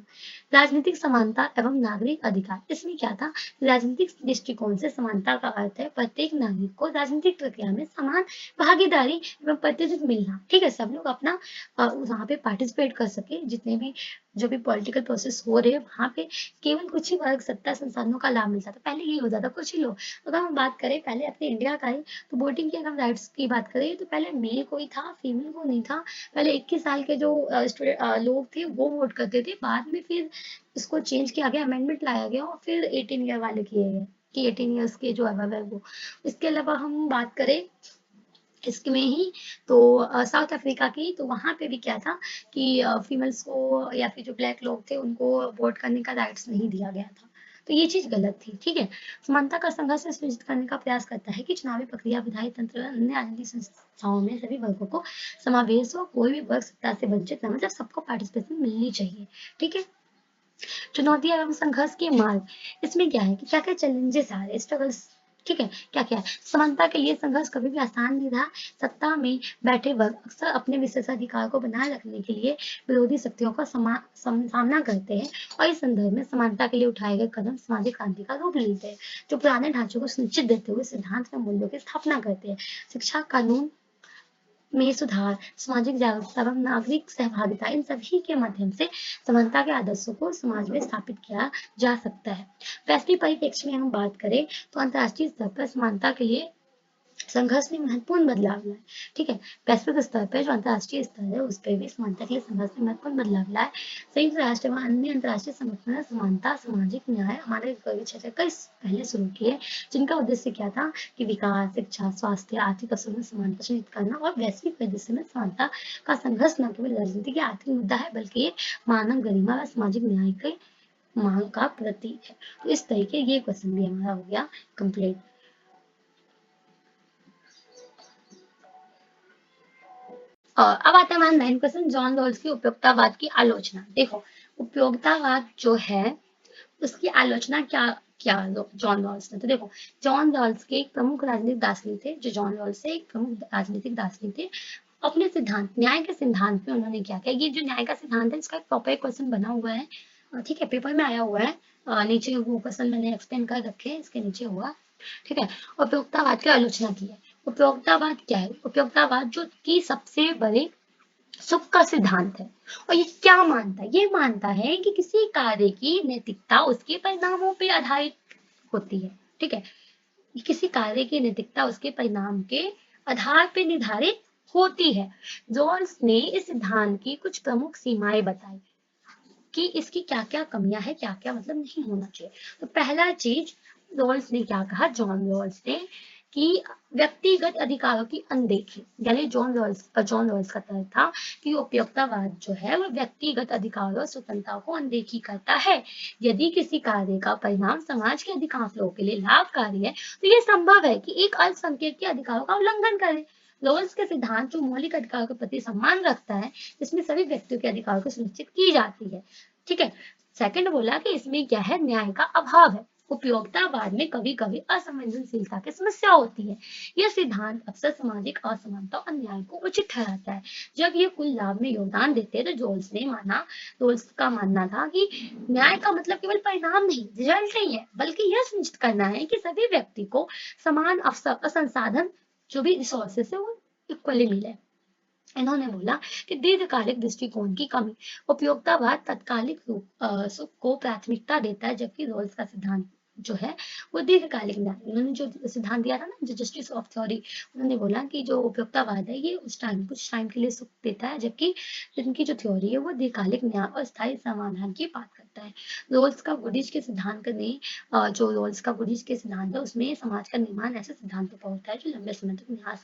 Speaker 1: राजनीतिक समानता एवं नागरिक अधिकार, इसमें क्या था? राजनीतिक दृष्टिकोण से समानता का अर्थ है प्रत्येक नागरिक को राजनीतिक प्रक्रिया में समान भागीदारी एवं प्रतिनिधित्व मिलना। ठीक है, सब लोग अपना वहाँ पे पार्टिसिपेट कर सके, जितने भी जो भी पॉलिटिकल प्रोसेस हो रहे हैं वहाँ पे केवल कुछ ही वर्ग सत्ता संसाधनों का लाभ मिलता था। पहले यही होता था, कुछ ही लोग। अगर हम बात करें पहले अपने इंडिया का ही, तो वोटिंग के अगर हम राइट्स की बात करें तो पहले मेल कोई था, फीमेल को नहीं था। पहले 21 साल के जो लोग थे वो वोट करते थे, बाद में फिर इसको चेंज किया गया, अमेंडमेंट लाया गया और फिर 18 ईयर वाले किए गए कि 18 ईयर्स के जो अबव है वो। इसके अलावा हम बात करें इसमें ही तो साउथ अफ्रीका की, तो वहां पे भी क्या था कि फीमेल्स को या फिर जो ब्लैक लोग थे उनको वोट करने का राइट्स नहीं दिया गया था। तो ये चीज गलत थी। ठीक है, समानता का संघर्ष सुनिश्चित करने का प्रयास करता है कि चुनावी प्रक्रिया, विधायी तंत्र, अन्य राजनीतिक संस्थाओं में सभी वर्गों को समावेश हो, कोई भी वर्ग सत्ता से वंचित न, मतलब सबको पार्टिसिपेशन मिलनी चाहिए। ठीक है, चुनौती एवं संघर्ष के मार्ग, इसमें क्या है कि क्या क्या चैलेंजेस आ रहे हैं, स्ट्रगल्स। ठीक है, क्या क्या है? समानता के लिए संघर्ष कभी भी आसान नहीं रहा। सत्ता में बैठे वर्ग अक्सर अपने विशेषाधिकार को बनाए रखने के लिए विरोधी शक्तियों का सामना करते हैं, और इस संदर्भ में समानता के लिए उठाए गए कदम सामाजिक क्रांति का रूप लेते हैं, जो पुराने ढांचों को सुनिश्चित देते हुए सिद्धांत में मूल्यों की स्थापना करते हैं। शिक्षा, कानून में सुधार, सामाजिक जागरूकता एवं नागरिक सहभागिता, इन सभी के माध्यम से समानता के आदर्शों को समाज में स्थापित किया जा सकता है। वैश्विक परिप्रेक्ष्य में हम बात करें तो अंतर्राष्ट्रीय स्तर पर समानता के लिए संघर्ष में महत्वपूर्ण बदलाव लाए। ठीक है, वैश्विक स्तर पर जो अंतर्राष्ट्रीय स्तर है उस पर भी समानता के लिए संघर्ष में महत्वपूर्ण बदलाव लाए। संयुक्त राष्ट्र एवं अन्य अंतर्राष्ट्रीय संगठनों ने समानता, सामाजिक न्याय, हमारे क्षेत्र कई पहले शुरू किए, जिनका उद्देश्य क्या था कि विकास, शिक्षा, स्वास्थ्य, आर्थिक अवसरों में समानता सुनिश्चित करना। और वैश्विक परिदृश्य में समानता का संघर्ष न केवल राजनीतिक या आर्थिक मुद्दा है, बल्कि ये मानव गरिमा व सामाजिक न्याय के मांग का प्रतीक है। तो इस तरीके ये क्वेश्चन भी हमारा हो गया कंप्लीट। अब आता है हमारा 9 क्वेश्चन, जॉन रॉल्स की उपयोगितावाद की आलोचना। देखो, उपयोगितावाद जो है उसकी आलोचना क्या क्या जॉन रॉल्स ने। तो देखो, जॉन रॉल्स के एक प्रमुख राजनीतिक दार्शनिक थे, जो जॉन रॉल्स से एक प्रमुख राजनीतिक दार्शनिक थे। अपने सिद्धांत, न्याय के सिद्धांत में उन्होंने क्या किया, ये जो न्याय का सिद्धांत है इसका एक प्रॉपर क्वेश्चन बना हुआ है। ठीक है, पेपर में आया हुआ है। नीचे वो क्वेश्चन मैंने एक्सप्लेन कर रखे हैं, इसके नीचे हुआ। ठीक है, उपयोगितावाद की आलोचना की है। उपयोगितावाद क्या है? उपयोगितावाद जो कि सबसे बड़े सुख का सिद्धांत है। और ये क्या मानता है? ये मानता है कि किसी कार्य की नैतिकता उसके परिणामों पे आधारित होती है। ठीक है, किसी कार्य की नैतिकता उसके परिणाम के आधार पे निर्धारित होती है। जॉन्स ने इस सिद्धांत की कुछ प्रमुख सीमाएं बताई कि इसकी क्या क्या कमियां है, क्या क्या मतलब नहीं होना चाहिए। तो पहला चीज रॉल्स ने क्या कहा, जॉन रॉल्स ने, कि व्यक्तिगत अधिकारों की अनदेखी। यानी जॉन रॉल्स का तर्क था कि उपयोगितावाद जो है वो व्यक्तिगत अधिकारों और स्वतंत्रता को अनदेखी करता है। यदि किसी कार्य का परिणाम समाज के अधिकांश लोगों के लिए लाभकारी है, तो ये संभव है कि एक अल्पसंख्यक के अधिकारों का उल्लंघन करे। रॉल्स के सिद्धांत जो मौलिक अधिकारों के प्रति सम्मान रखता है, जिसमें सभी व्यक्तियों के अधिकारों को सुनिश्चित की जाती है। ठीक है, सेकंड बोला कि इसमें क्या है, न्याय का अभाव है। उपयोगितावाद में कभी कभी असंवेदनशीलता की समस्या होती है। यह सिद्धांत अक्सर सामाजिक असमानता और अन्याय को उचित ठहराता है। जब ये कुल लाभ में योगदान देते हैं, तो जोल्स का मानना था कि न्याय का मतलब केवल परिणाम नहीं, रिजल्ट नहीं है, बल्कि यह सुनिश्चित करना है कि सभी व्यक्ति को समान अवसर और संसाधन, जो भी रिसोर्सेस है वो इक्वली मिले। इन्होंने बोला कि दीर्घकालिक दृष्टिकोण की कमी, उपयोगितावाद तात्कालिक सुख को प्राथमिकता देता है, जबकि रॉल्स का सिद्धांत जो है वो दीर्घकालिक न्याय। उन्होंने जो सिद्धांत दिया था ना, जो जस्टिस ऑफ थ्योरी, उन्होंने बोला कि जो उपयोक्तावाद है ये उस टाइम कुछ टाइम के लिए सुख देता है, जबकि इनकी जो थ्योरी है वो दीर्घकालिक न्याय और स्थायी समाधान की बात करता है। रोल्स का गुडिश के सिद्धांत ने जो रोल्स का गुडिश के सिद्धांत है उसमें समाज का निर्माण ऐसे सिद्धांतों पर होता है जो लंबे समय तक न्याय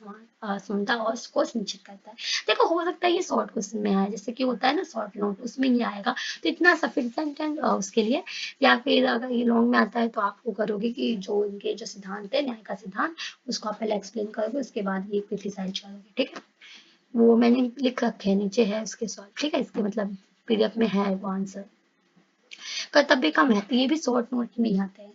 Speaker 1: समानता और को सुनिश्चित करता है। देखो हो सकता है ये शॉर्ट क्वेश्चन में आए, जैसे कि होता है ना शॉर्ट नोट, उसमें ये आएगा, तो इतना सफिशिएंट है उसके लिए। या फिर अगर ये लॉन्ग में आता है तो आप वो करोगे कि जो इनके जो सिद्धांत है न्याय का सिद्धांत, उसको आप पहले एक्सप्लेन करोगे, उसके बाद ये पिछली साइड चलोगे, ठीक है। वो मैंने लिख रखे हैं, नीचे है उसके सॉल्व, ठीक है, इसके मतलब पीडीएफ में है वो आंसर। कर्तव्य का महत्व, ये भी शॉर्ट नोट में ही आते हैं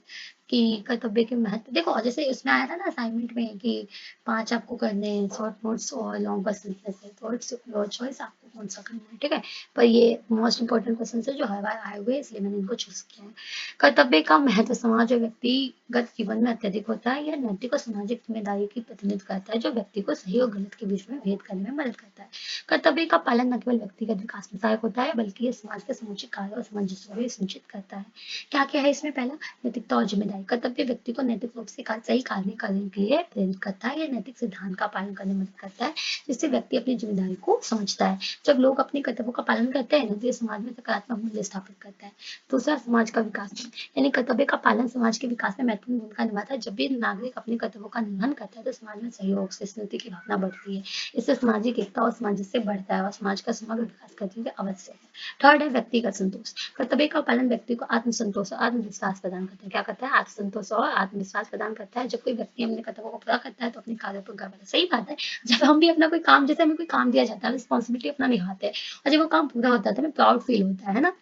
Speaker 1: कि कर्तव्य के महत्व। देखो जैसे उसमें आया था ना असाइनमेंट में कि 5 आपको करने हैं शॉर्ट नोट्स और लॉन्ग क्वेश्चन में से, तो इट्स योर चॉइस आपको कौन सा करना है, ठीक है। पर ये मोस्ट इंपॉर्टेंट क्वेश्चन है जो हर बार आए हुए, इसलिए मैंने इनको चूज किया है। कर्तव्य का महत्व समाज और व्यक्तिगत जीवन में अत्यधिक होता है। यह नैतिक और सामाजिक जिम्मेदारी की प्रतिनिधित्व करता है जो व्यक्ति को सही और गलत के बीच में भेद करने में मदद करता है। कर्तव्य का पालन न केवल व्यक्तिगत विकास में सहायक होता है बल्कि ये समाज के समुचित कार्य और सामंजस्य को भी सुनिश्चित करता है। क्या क्या है इसमें, पहला नैतिकता और जिम्मेदारी। कर्तव्य व्यक्ति को नैतिक रूप से सही कार्य करने के लिए प्रेरित करता है। यह नैतिक सिद्धांत का पालन करने में मदद करता है जिससे व्यक्ति अपनी जिम्मेदारी को समझता है। जब लोग अपने कर्तव्यों का पालन करते हैं तो ये समाज में सकारात्मक मूल्य स्थापित करता है। दूसरा, समाज का विकास, यानी कर्तव्य का पालन समाज के विकास में महत्वपूर्ण भूमिका निभाता है। जब भी नागरिक अपने कर्तव्यों का निर्वहन करता है तो समाज में सहयोग से स्मृति की भावना बढ़ती है। इससे सामाजिक एकता और सामंजस्य बढ़ता है और समाज का समग्र विकास करने के अवश्य है। थर्ड है व्यक्तिगत संतोष। कर्तव्य का पालन व्यक्ति को आत्मसंतोष और आत्मविश्वास प्रदान करता है। क्या करता है, आत्मसंतोष और आत्मविश्वास प्रदान करता है। जब कोई व्यक्ति अपने कर्तव्यों को पूरा करता है तो अपने कार्यों पर गर्व होता है। सही बात है, जब हम भी अपना कोई काम, जैसे हमें कोई काम दिया जाता है, रिस्पॉन्सिबिलिटी अपना निभाते हैं और जब वो काम पूरा होता है तो हमें प्राउड फील होता है ना।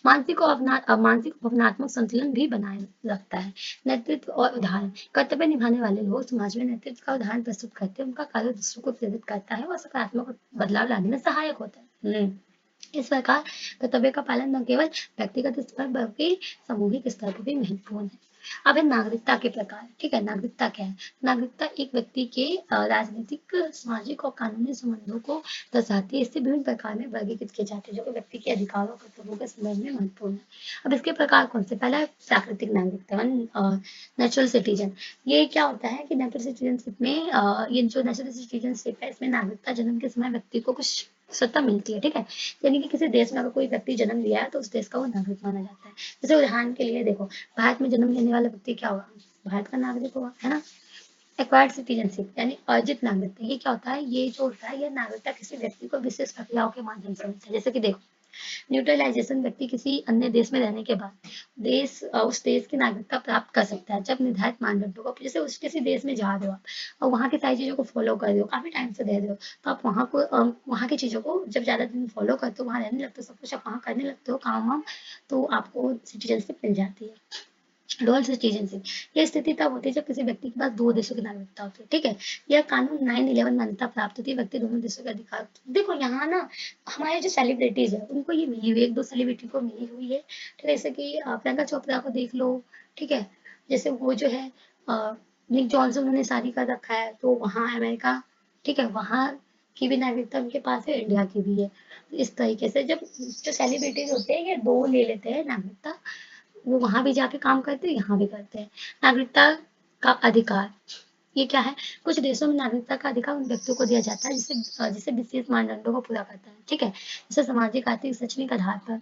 Speaker 1: मानसिक और मानसिक भावनात्मक संतुलन भी बनाए रखता है। नेतृत्व और उदाहरण, कर्तव्य निभाने वाले लोग समाज में नेतृत्व का उदाहरण प्रस्तुत करते हैं। उनका कार्य दूसरों को प्रेरित करता है और सकारात्मक बदलाव लाने में सहायक होता है। इस प्रकार कर्तव्य का पालन न केवल व्यक्तिगत स्तर पर बल्कि सामूहिक स्तर पर भी महत्वपूर्ण है। अब है नागरिकता के प्रकार, ठीक है। नागरिकता क्या है, नागरिकता एक व्यक्ति के राजनीतिक, सामाजिक और कानूनी संबंधों को दर्शाती है। इससे विभिन्न प्रकार में वर्गीकृत किए जाते हैं जो कि व्यक्ति के अधिकारों और कर्तव्यों के संदर्भ में महत्वपूर्ण है। अब इसके प्रकार कौन से, पहला है प्राकृतिक नागरिकता, नेचुरल सिटीजन। ये क्या होता है कि नेचुरल सिटीजनशिप में ये जो नेचुरल सिटीजनशिप है इसमें नागरिकता जन्म के समय व्यक्ति को कुछ सत्ता मिलती है, ठीक है। यानी कि किसी देश में अगर कोई व्यक्ति जन्म लिया है तो उस देश का वो नागरिक माना जाता है। जैसे उदाहरण के लिए देखो, भारत में जन्म लेने वाला व्यक्ति क्या हुआ, भारत का नागरिक हुआ, है ना। एक्वायर्ड सिटीजनशिप यानी अर्जित नागरिकता, ये क्या होता है, ये जो होता है, ये नागरिकता किसी व्यक्ति को विशेष प्रक्रियाओं के माध्यम से मिलता है। जैसे कि देखो, न्यूट्रलाइजेशन, व्यक्ति किसी अन्य देश में रहने के बाद उस देश की नागरिकता प्राप्त कर सकता है जब निर्धारित मानदंडों को, जैसे उस किसी देश में जा रहे हो आप और वहाँ की सारी चीज़ों को फॉलो कर रहे हो, काफी टाइम से रह रहे हो, तो आप वहाँ की चीज़ों को जब ज्यादा दिन फॉलो करते हो, वहाँ रहने लगते हो, सब कुछ आप वहाँ करने लगते हो, काम वाम, तो आपको सिटीजनशिप मिल जाती है। डुअल सिटीजनशिप, यह स्थिति तब होती है जब किसी व्यक्ति के पास दो देशों की नागरिकता होती है, ठीक है। यह कानून 9/11 मान्यता प्राप्त होती है, व्यक्ति दोनों देशों के अधिकार। देखो यहाँ ना हमारे जो सेलिब्रिटीज है उनको ये मिली हुई है, एक दो सेलिब्रिटी को मिली हुई है, ठीक है। जैसे कि प्रियंका चोपड़ा को देख लो, ठीक है। जैसे वो जो है निक जॉन से उन्होंने शादी कर रखा है, तो वहाँ अमेरिका, ठीक है, वहाँ की भी नागरिकता उनके पास है, इंडिया की भी है। तो इस तरीके से जब जो सेलिब्रिटीज होते हैं ये दो ले लेते हैं नागरिकता, वो वहां भी जाके काम करते हैं, यहाँ भी करते हैं। नागरिकता का अधिकार, ये क्या है, कुछ देशों में नागरिकता का अधिकार उन व्यक्तियों को दिया जाता है जिसे विशेष मानदंडों को पूरा करता है, ठीक है। जैसे सामाजिक, आर्थिक, शैक्षणिक आधार पर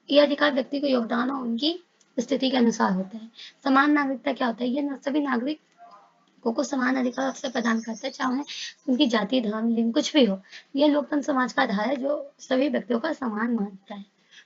Speaker 1: ये अधिकार व्यक्ति को योगदान और उनकी स्थिति के अनुसार होते हैं। समान नागरिकता क्या होता है, ये सभी नागरिकों को समान अधिकार अवसर प्रदान करता है, चाहे उनकी जाति, धर्म, लिंग कुछ भी हो। यह लोकतंत्र समाज का आधार है जो सभी व्यक्तियों का समान मानता है।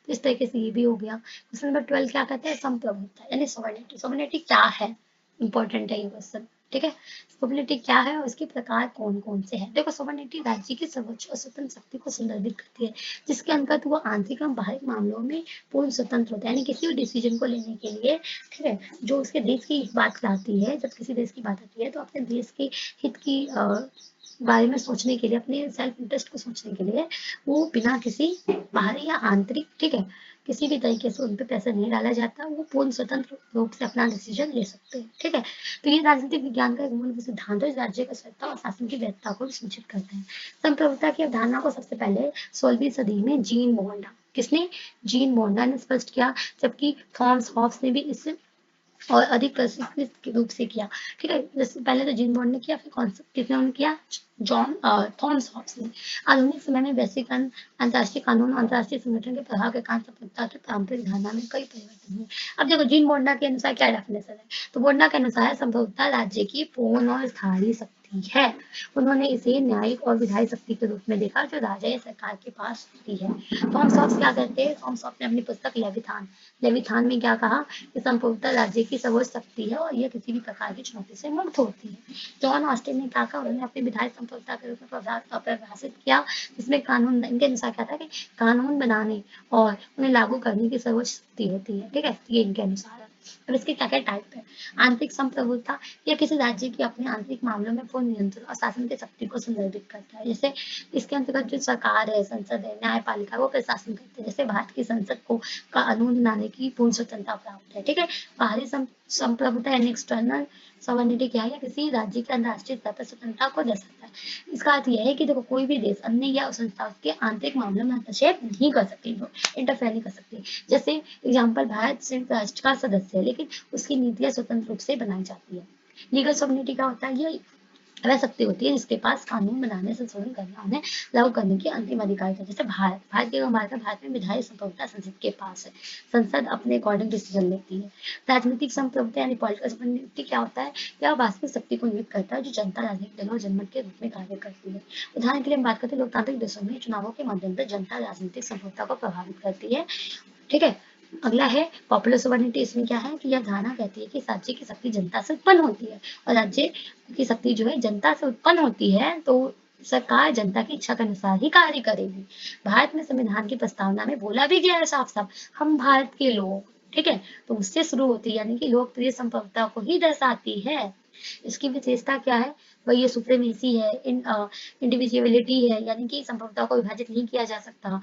Speaker 1: तो इस तरीके से ये भी हो गया। क्वेश्चन नंबर 12 क्या कहते हैं, संप्रभुता यानी सोवर्निटी। सोवर्निटी क्या है, इंपॉर्टेंट है ये क्वेश्चन, ठीक है। सोवर्निटी क्या है और इसके प्रकार कौन कौन से हैं। देखो, सोवर्निटी राज्य की सर्वोच्च और स्वतंत्र शक्ति को संदर्भित करती है जिसके अंतर्गत वो आंतरिक एवं बाहरी मामलों में पूर्ण स्वतंत्र होता है, यानी किसी भी डिसीजन को लेने के लिए, ठीक है, जो उसके देश की बात आती है, जब किसी देश की बात आती है तो अपने देश के हित की बारे में सोचने के लिए, अपने सेल्फ इंटरेस्ट को सोचने के लिए वो बिना किसी बाहरी या आंतरिक, ठीक है, किसी भी तरीके से उन पर प्रेशर नहीं डाला जाता, वो पूर्ण स्वतंत्र रूप से अपना डिसीजन ले सकते हैं, ठीक है। तो ये राजनीतिक विज्ञान का एक मूल सिद्धांत है, राज्य का सत्ता और शासन की वैधता को सुनिश्चित करते हैं। संप्रभुता की अवधारणा को सबसे पहले 16वीं सदी में जीन मोंडा, किसने, जीन मोंडा ने स्पष्ट किया, जबकि थॉमस हॉब्स ने भी इस और अधिक प्रशिक्षित रूप से किया। ठीक है, जैसे पहले तो जीन बॉन्ड ने किया, फिर कौन सा किसने किया, जॉन थॉमस हॉब्स ने। आधुनिक समय में वैश्वीकरण, अंतर्राष्ट्रीय कानून, अंतर्राष्ट्रीय संगठन के प्रभाव के कारण संप्रभुता की पारंपरिक धारणा में कई परिवर्तन हुए। अब देखो जीन बोंडा के अनुसार क्या डेफिनेशन है, तो बोंडा के अनुसार संप्रभुता राज्य की पूर्ण और स्थायी शक्ति है। उन्होंने इसे न्यायिक और विधायी शक्ति के रूप में देखा जो राजा या सरकार के पास होती है। थॉमस हॉब्स क्या कहते हैं, थॉमस हॉब्स ने अपनी पुस्तक लेविथान में क्या कहा कि संप्रभुता राज्य की सर्वोच्च शक्ति है और यह किसी भी प्रकार की चुनौती से मुक्त होती है। जॉन ऑस्टिन ने क्या कहा, उन्होंने अपनी विधायी संप्रभुता के रूप में परिभाषित किया, जिसमें कानून, इनके अनुसार क्या था कि कानून बनाने और उन्हें लागू करने की सर्वोच्च शक्ति होती है। ठीक है, ये इनके अनुसार है। अब इसके क्या क्या टाइप है, आंतरिक संप्रभुता, यह किसी राज्य की अपने आंतरिक मामलों में पूर्ण नियंत्रण और शासन की शक्ति को संदर्भित करता है। जैसे इसके अंतर्गत जो सरकार है, संसद है, न्यायपालिका, वो प्रशासन करते हैं। जैसे भारत की संसद को कानून बनाने की पूर्ण स्वतंत्रता प्राप्त है। ठीक है, बाहरी संप्रभुता यानी एक्सटर्नल सॉवरेनिटी क्या है, किसी राज्य की अंतर्राष्ट्रीय स्तर पर स्वतंत्रता को दर्शाता है। इसका अर्थ यह है कि देखो कोई भी देश अन्य या संस्था के आंतरिक मामलों में हस्तक्षेप नहीं कर सकती, इंटरफेयर नहीं कर सकती। जैसे एग्जाम्पल, भारत संयुक्त राष्ट्र का सदस्य है लेकिन उसकी नीतियां स्वतंत्र रूप से बनाई जाती है। लीगल सॉवरेनिटी क्या होता है, ये वह शक्ति होती है जिसके पास कानून बनाने, संशोधन करना, उन्हें लागू करने की अंतिम अधिकार होता है। जैसे भारत में विधायी संप्रभुता संसद के पास है, संसद अपने अकॉर्डिंग डिसीजन लेती है। राजनीतिक संप्रभुता यानी पॉलिटिकल सॉवरेनिटी क्या होता है, यह वास्तविक शक्ति को नियुक्त करता है जो जनता राजनीतिक दलों और जनमत के रूप में कार्य करती है। उदाहरण के लिए हम बात करते हैं, लोकतांत्रिक देशों में चुनावों के माध्यम से जनता राजनीतिक संप्रभुता को प्रभावित करती है। ठीक है, अगला है पॉपुलर सॉवरेनिटी। इसमें क्या है कि यह धारणा कहती है कि राज्य की शक्ति जनता से उत्पन्न होती है और राज्य की शक्ति जो है जनता से उत्पन्न होती है तो सरकार जनता की इच्छा के अनुसार ही कार्य करेगी। भारत में संविधान की प्रस्तावना में बोला भी गया है साफ साफ, हम भारत के लोग। ठीक है, तो उससे शुरू होती है, यानी कि लोकप्रिय संप्रभुता को ही दर्शाती है। इसकी विशेषता क्या है, वही ये सुप्रीमेसी है, इंडिविजुअलिटी है, यानी कि संप्रभुता को विभाजित नहीं किया जा सकता।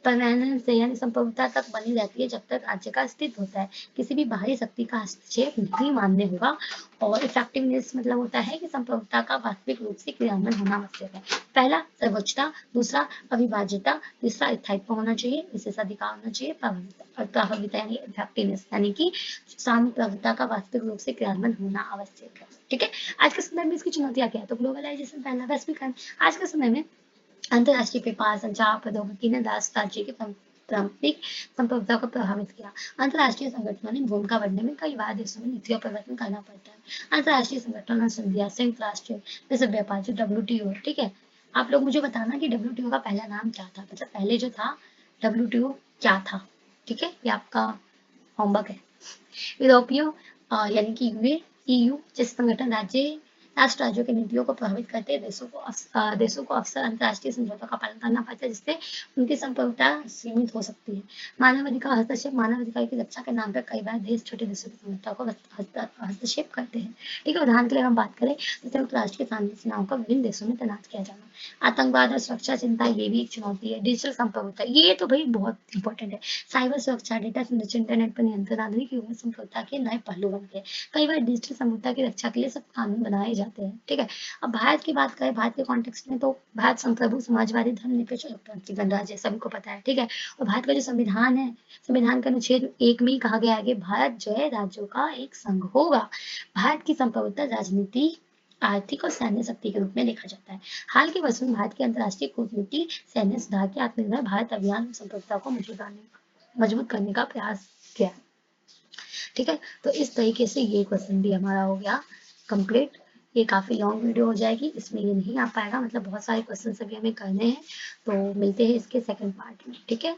Speaker 1: परमानेंस है, यानी संप्रभुता तक बनी रहती है जब तक राज्य का अस्तित्व होता है, किसी भी बाहरी शक्ति का हस्तक्षेप नहीं मान्य होगा। और इफेक्टिवनेस मतलब होता है कि संप्रभुता का वास्तविक रूप से क्रियान्वयन होना आवश्यक है। पहला सर्वोच्चता, दूसरा अविभाज्यता, तीसरा स्थायित्व होना चाहिए, विशेषाधिकार होना चाहिए, प्रभाविता यानी इफेक्टिवनेस यानी कि संप्रभुता का वास्तविक रूप से क्रियान्वयन होना आवश्यक है। ठीक है, आज के समय में इसकी चुनौतियां क्या है, तो ग्लोबलाइजेशन, पहला वैश्वीकरण। आज के समय में अंतर्राष्ट्रीय व्यापार, संचार, प्रौद्योगिकी ने राज्य की पारंपरिक संप्रभुता को प्रभावित किया। अंतर्राष्ट्रीय संगठनों ने भूमिका बढ़ने में कई बार देशों में नीतियों परिवर्तन करना पड़ता है। अंतर्राष्ट्रीय संगठनों ने संधियां, संयुक्त राष्ट्र, विश्व व्यापार जो WTO। ठीक है, आप लोग मुझे बताना कि WTO का पहला नाम क्या था, मतलब पहले जो था WTO क्या था। ठीक है, ये आपका होमवर्क है। यूरोपीय यानी कि EU जैसे संगठन राष्ट्र राज्यों की नीतियों को प्रभावित करते हैं। देशों को अक्सर अंतर्राष्ट्रीय समझौतों का पालन करना पड़ता है जिससे उनकी संप्रभुता सीमित हो सकती है। मानवाधिकार हस्तक्षेप, मानवाधिकार की रक्षा के नाम पर कई बार देश छोटे देशों की समझौता को हस्तक्षेप करते हैं। ठीक है, उदाहरण के लिए हम बात करें तो संयुक्त राष्ट्र की शांति सेनाओं को विभिन्न देशों में तैनात किया जाना। आतंकवाद और सुरक्षा चिंता, ये भी एक चुनौती है। डिजिटल संप्रभुता, ये तो भाई बहुत इंपॉर्टेंट है। साइबर सुरक्षा, डेटा संरक्षण, इंटरनेट पर नियंत्रण, आधुनिक युग में संप्रभुता के नए पहलू बन गए। कई बार डिजिटल संप्रभुता की रक्षा के लिए सब कानून बनाए जाते हैं। ठीक है, अब भारत की बात करें, भारत के कॉन्टेक्स्ट में तो भारत संप्रभु, समाजवादी, धर्मनिरपेक्ष और लोकतांत्रिक गणराज्य है, सभी को पता है। ठीक है, और भारत का जो संविधान है, संविधान के अनुच्छेद 1 में ही कहा गया है कि भारत जो है राज्यों का एक संघ होगा। भारत की संप्रभुता राजनीति, आर्थिक और सैन्य शक्ति के रूप में देखा जाता है। हाल के वर्षों में भारत की अंतर्राष्ट्रीय कूटनीति, सैन्य सुधार के आत्मनिर्भर भारत अभियान संप्रभुता को मजबूत करने का प्रयास किया। ठीक है, तो इस तरीके से ये क्वेश्चन भी हमारा हो गया कंप्लीट। ये काफी लॉन्ग वीडियो हो जाएगी, इसमें ये नहीं आ पाएगा, मतलब बहुत सारे क्वेश्चन अभी हमें करने हैं, तो मिलते हैं इसके सेकंड पार्ट में। ठीक है।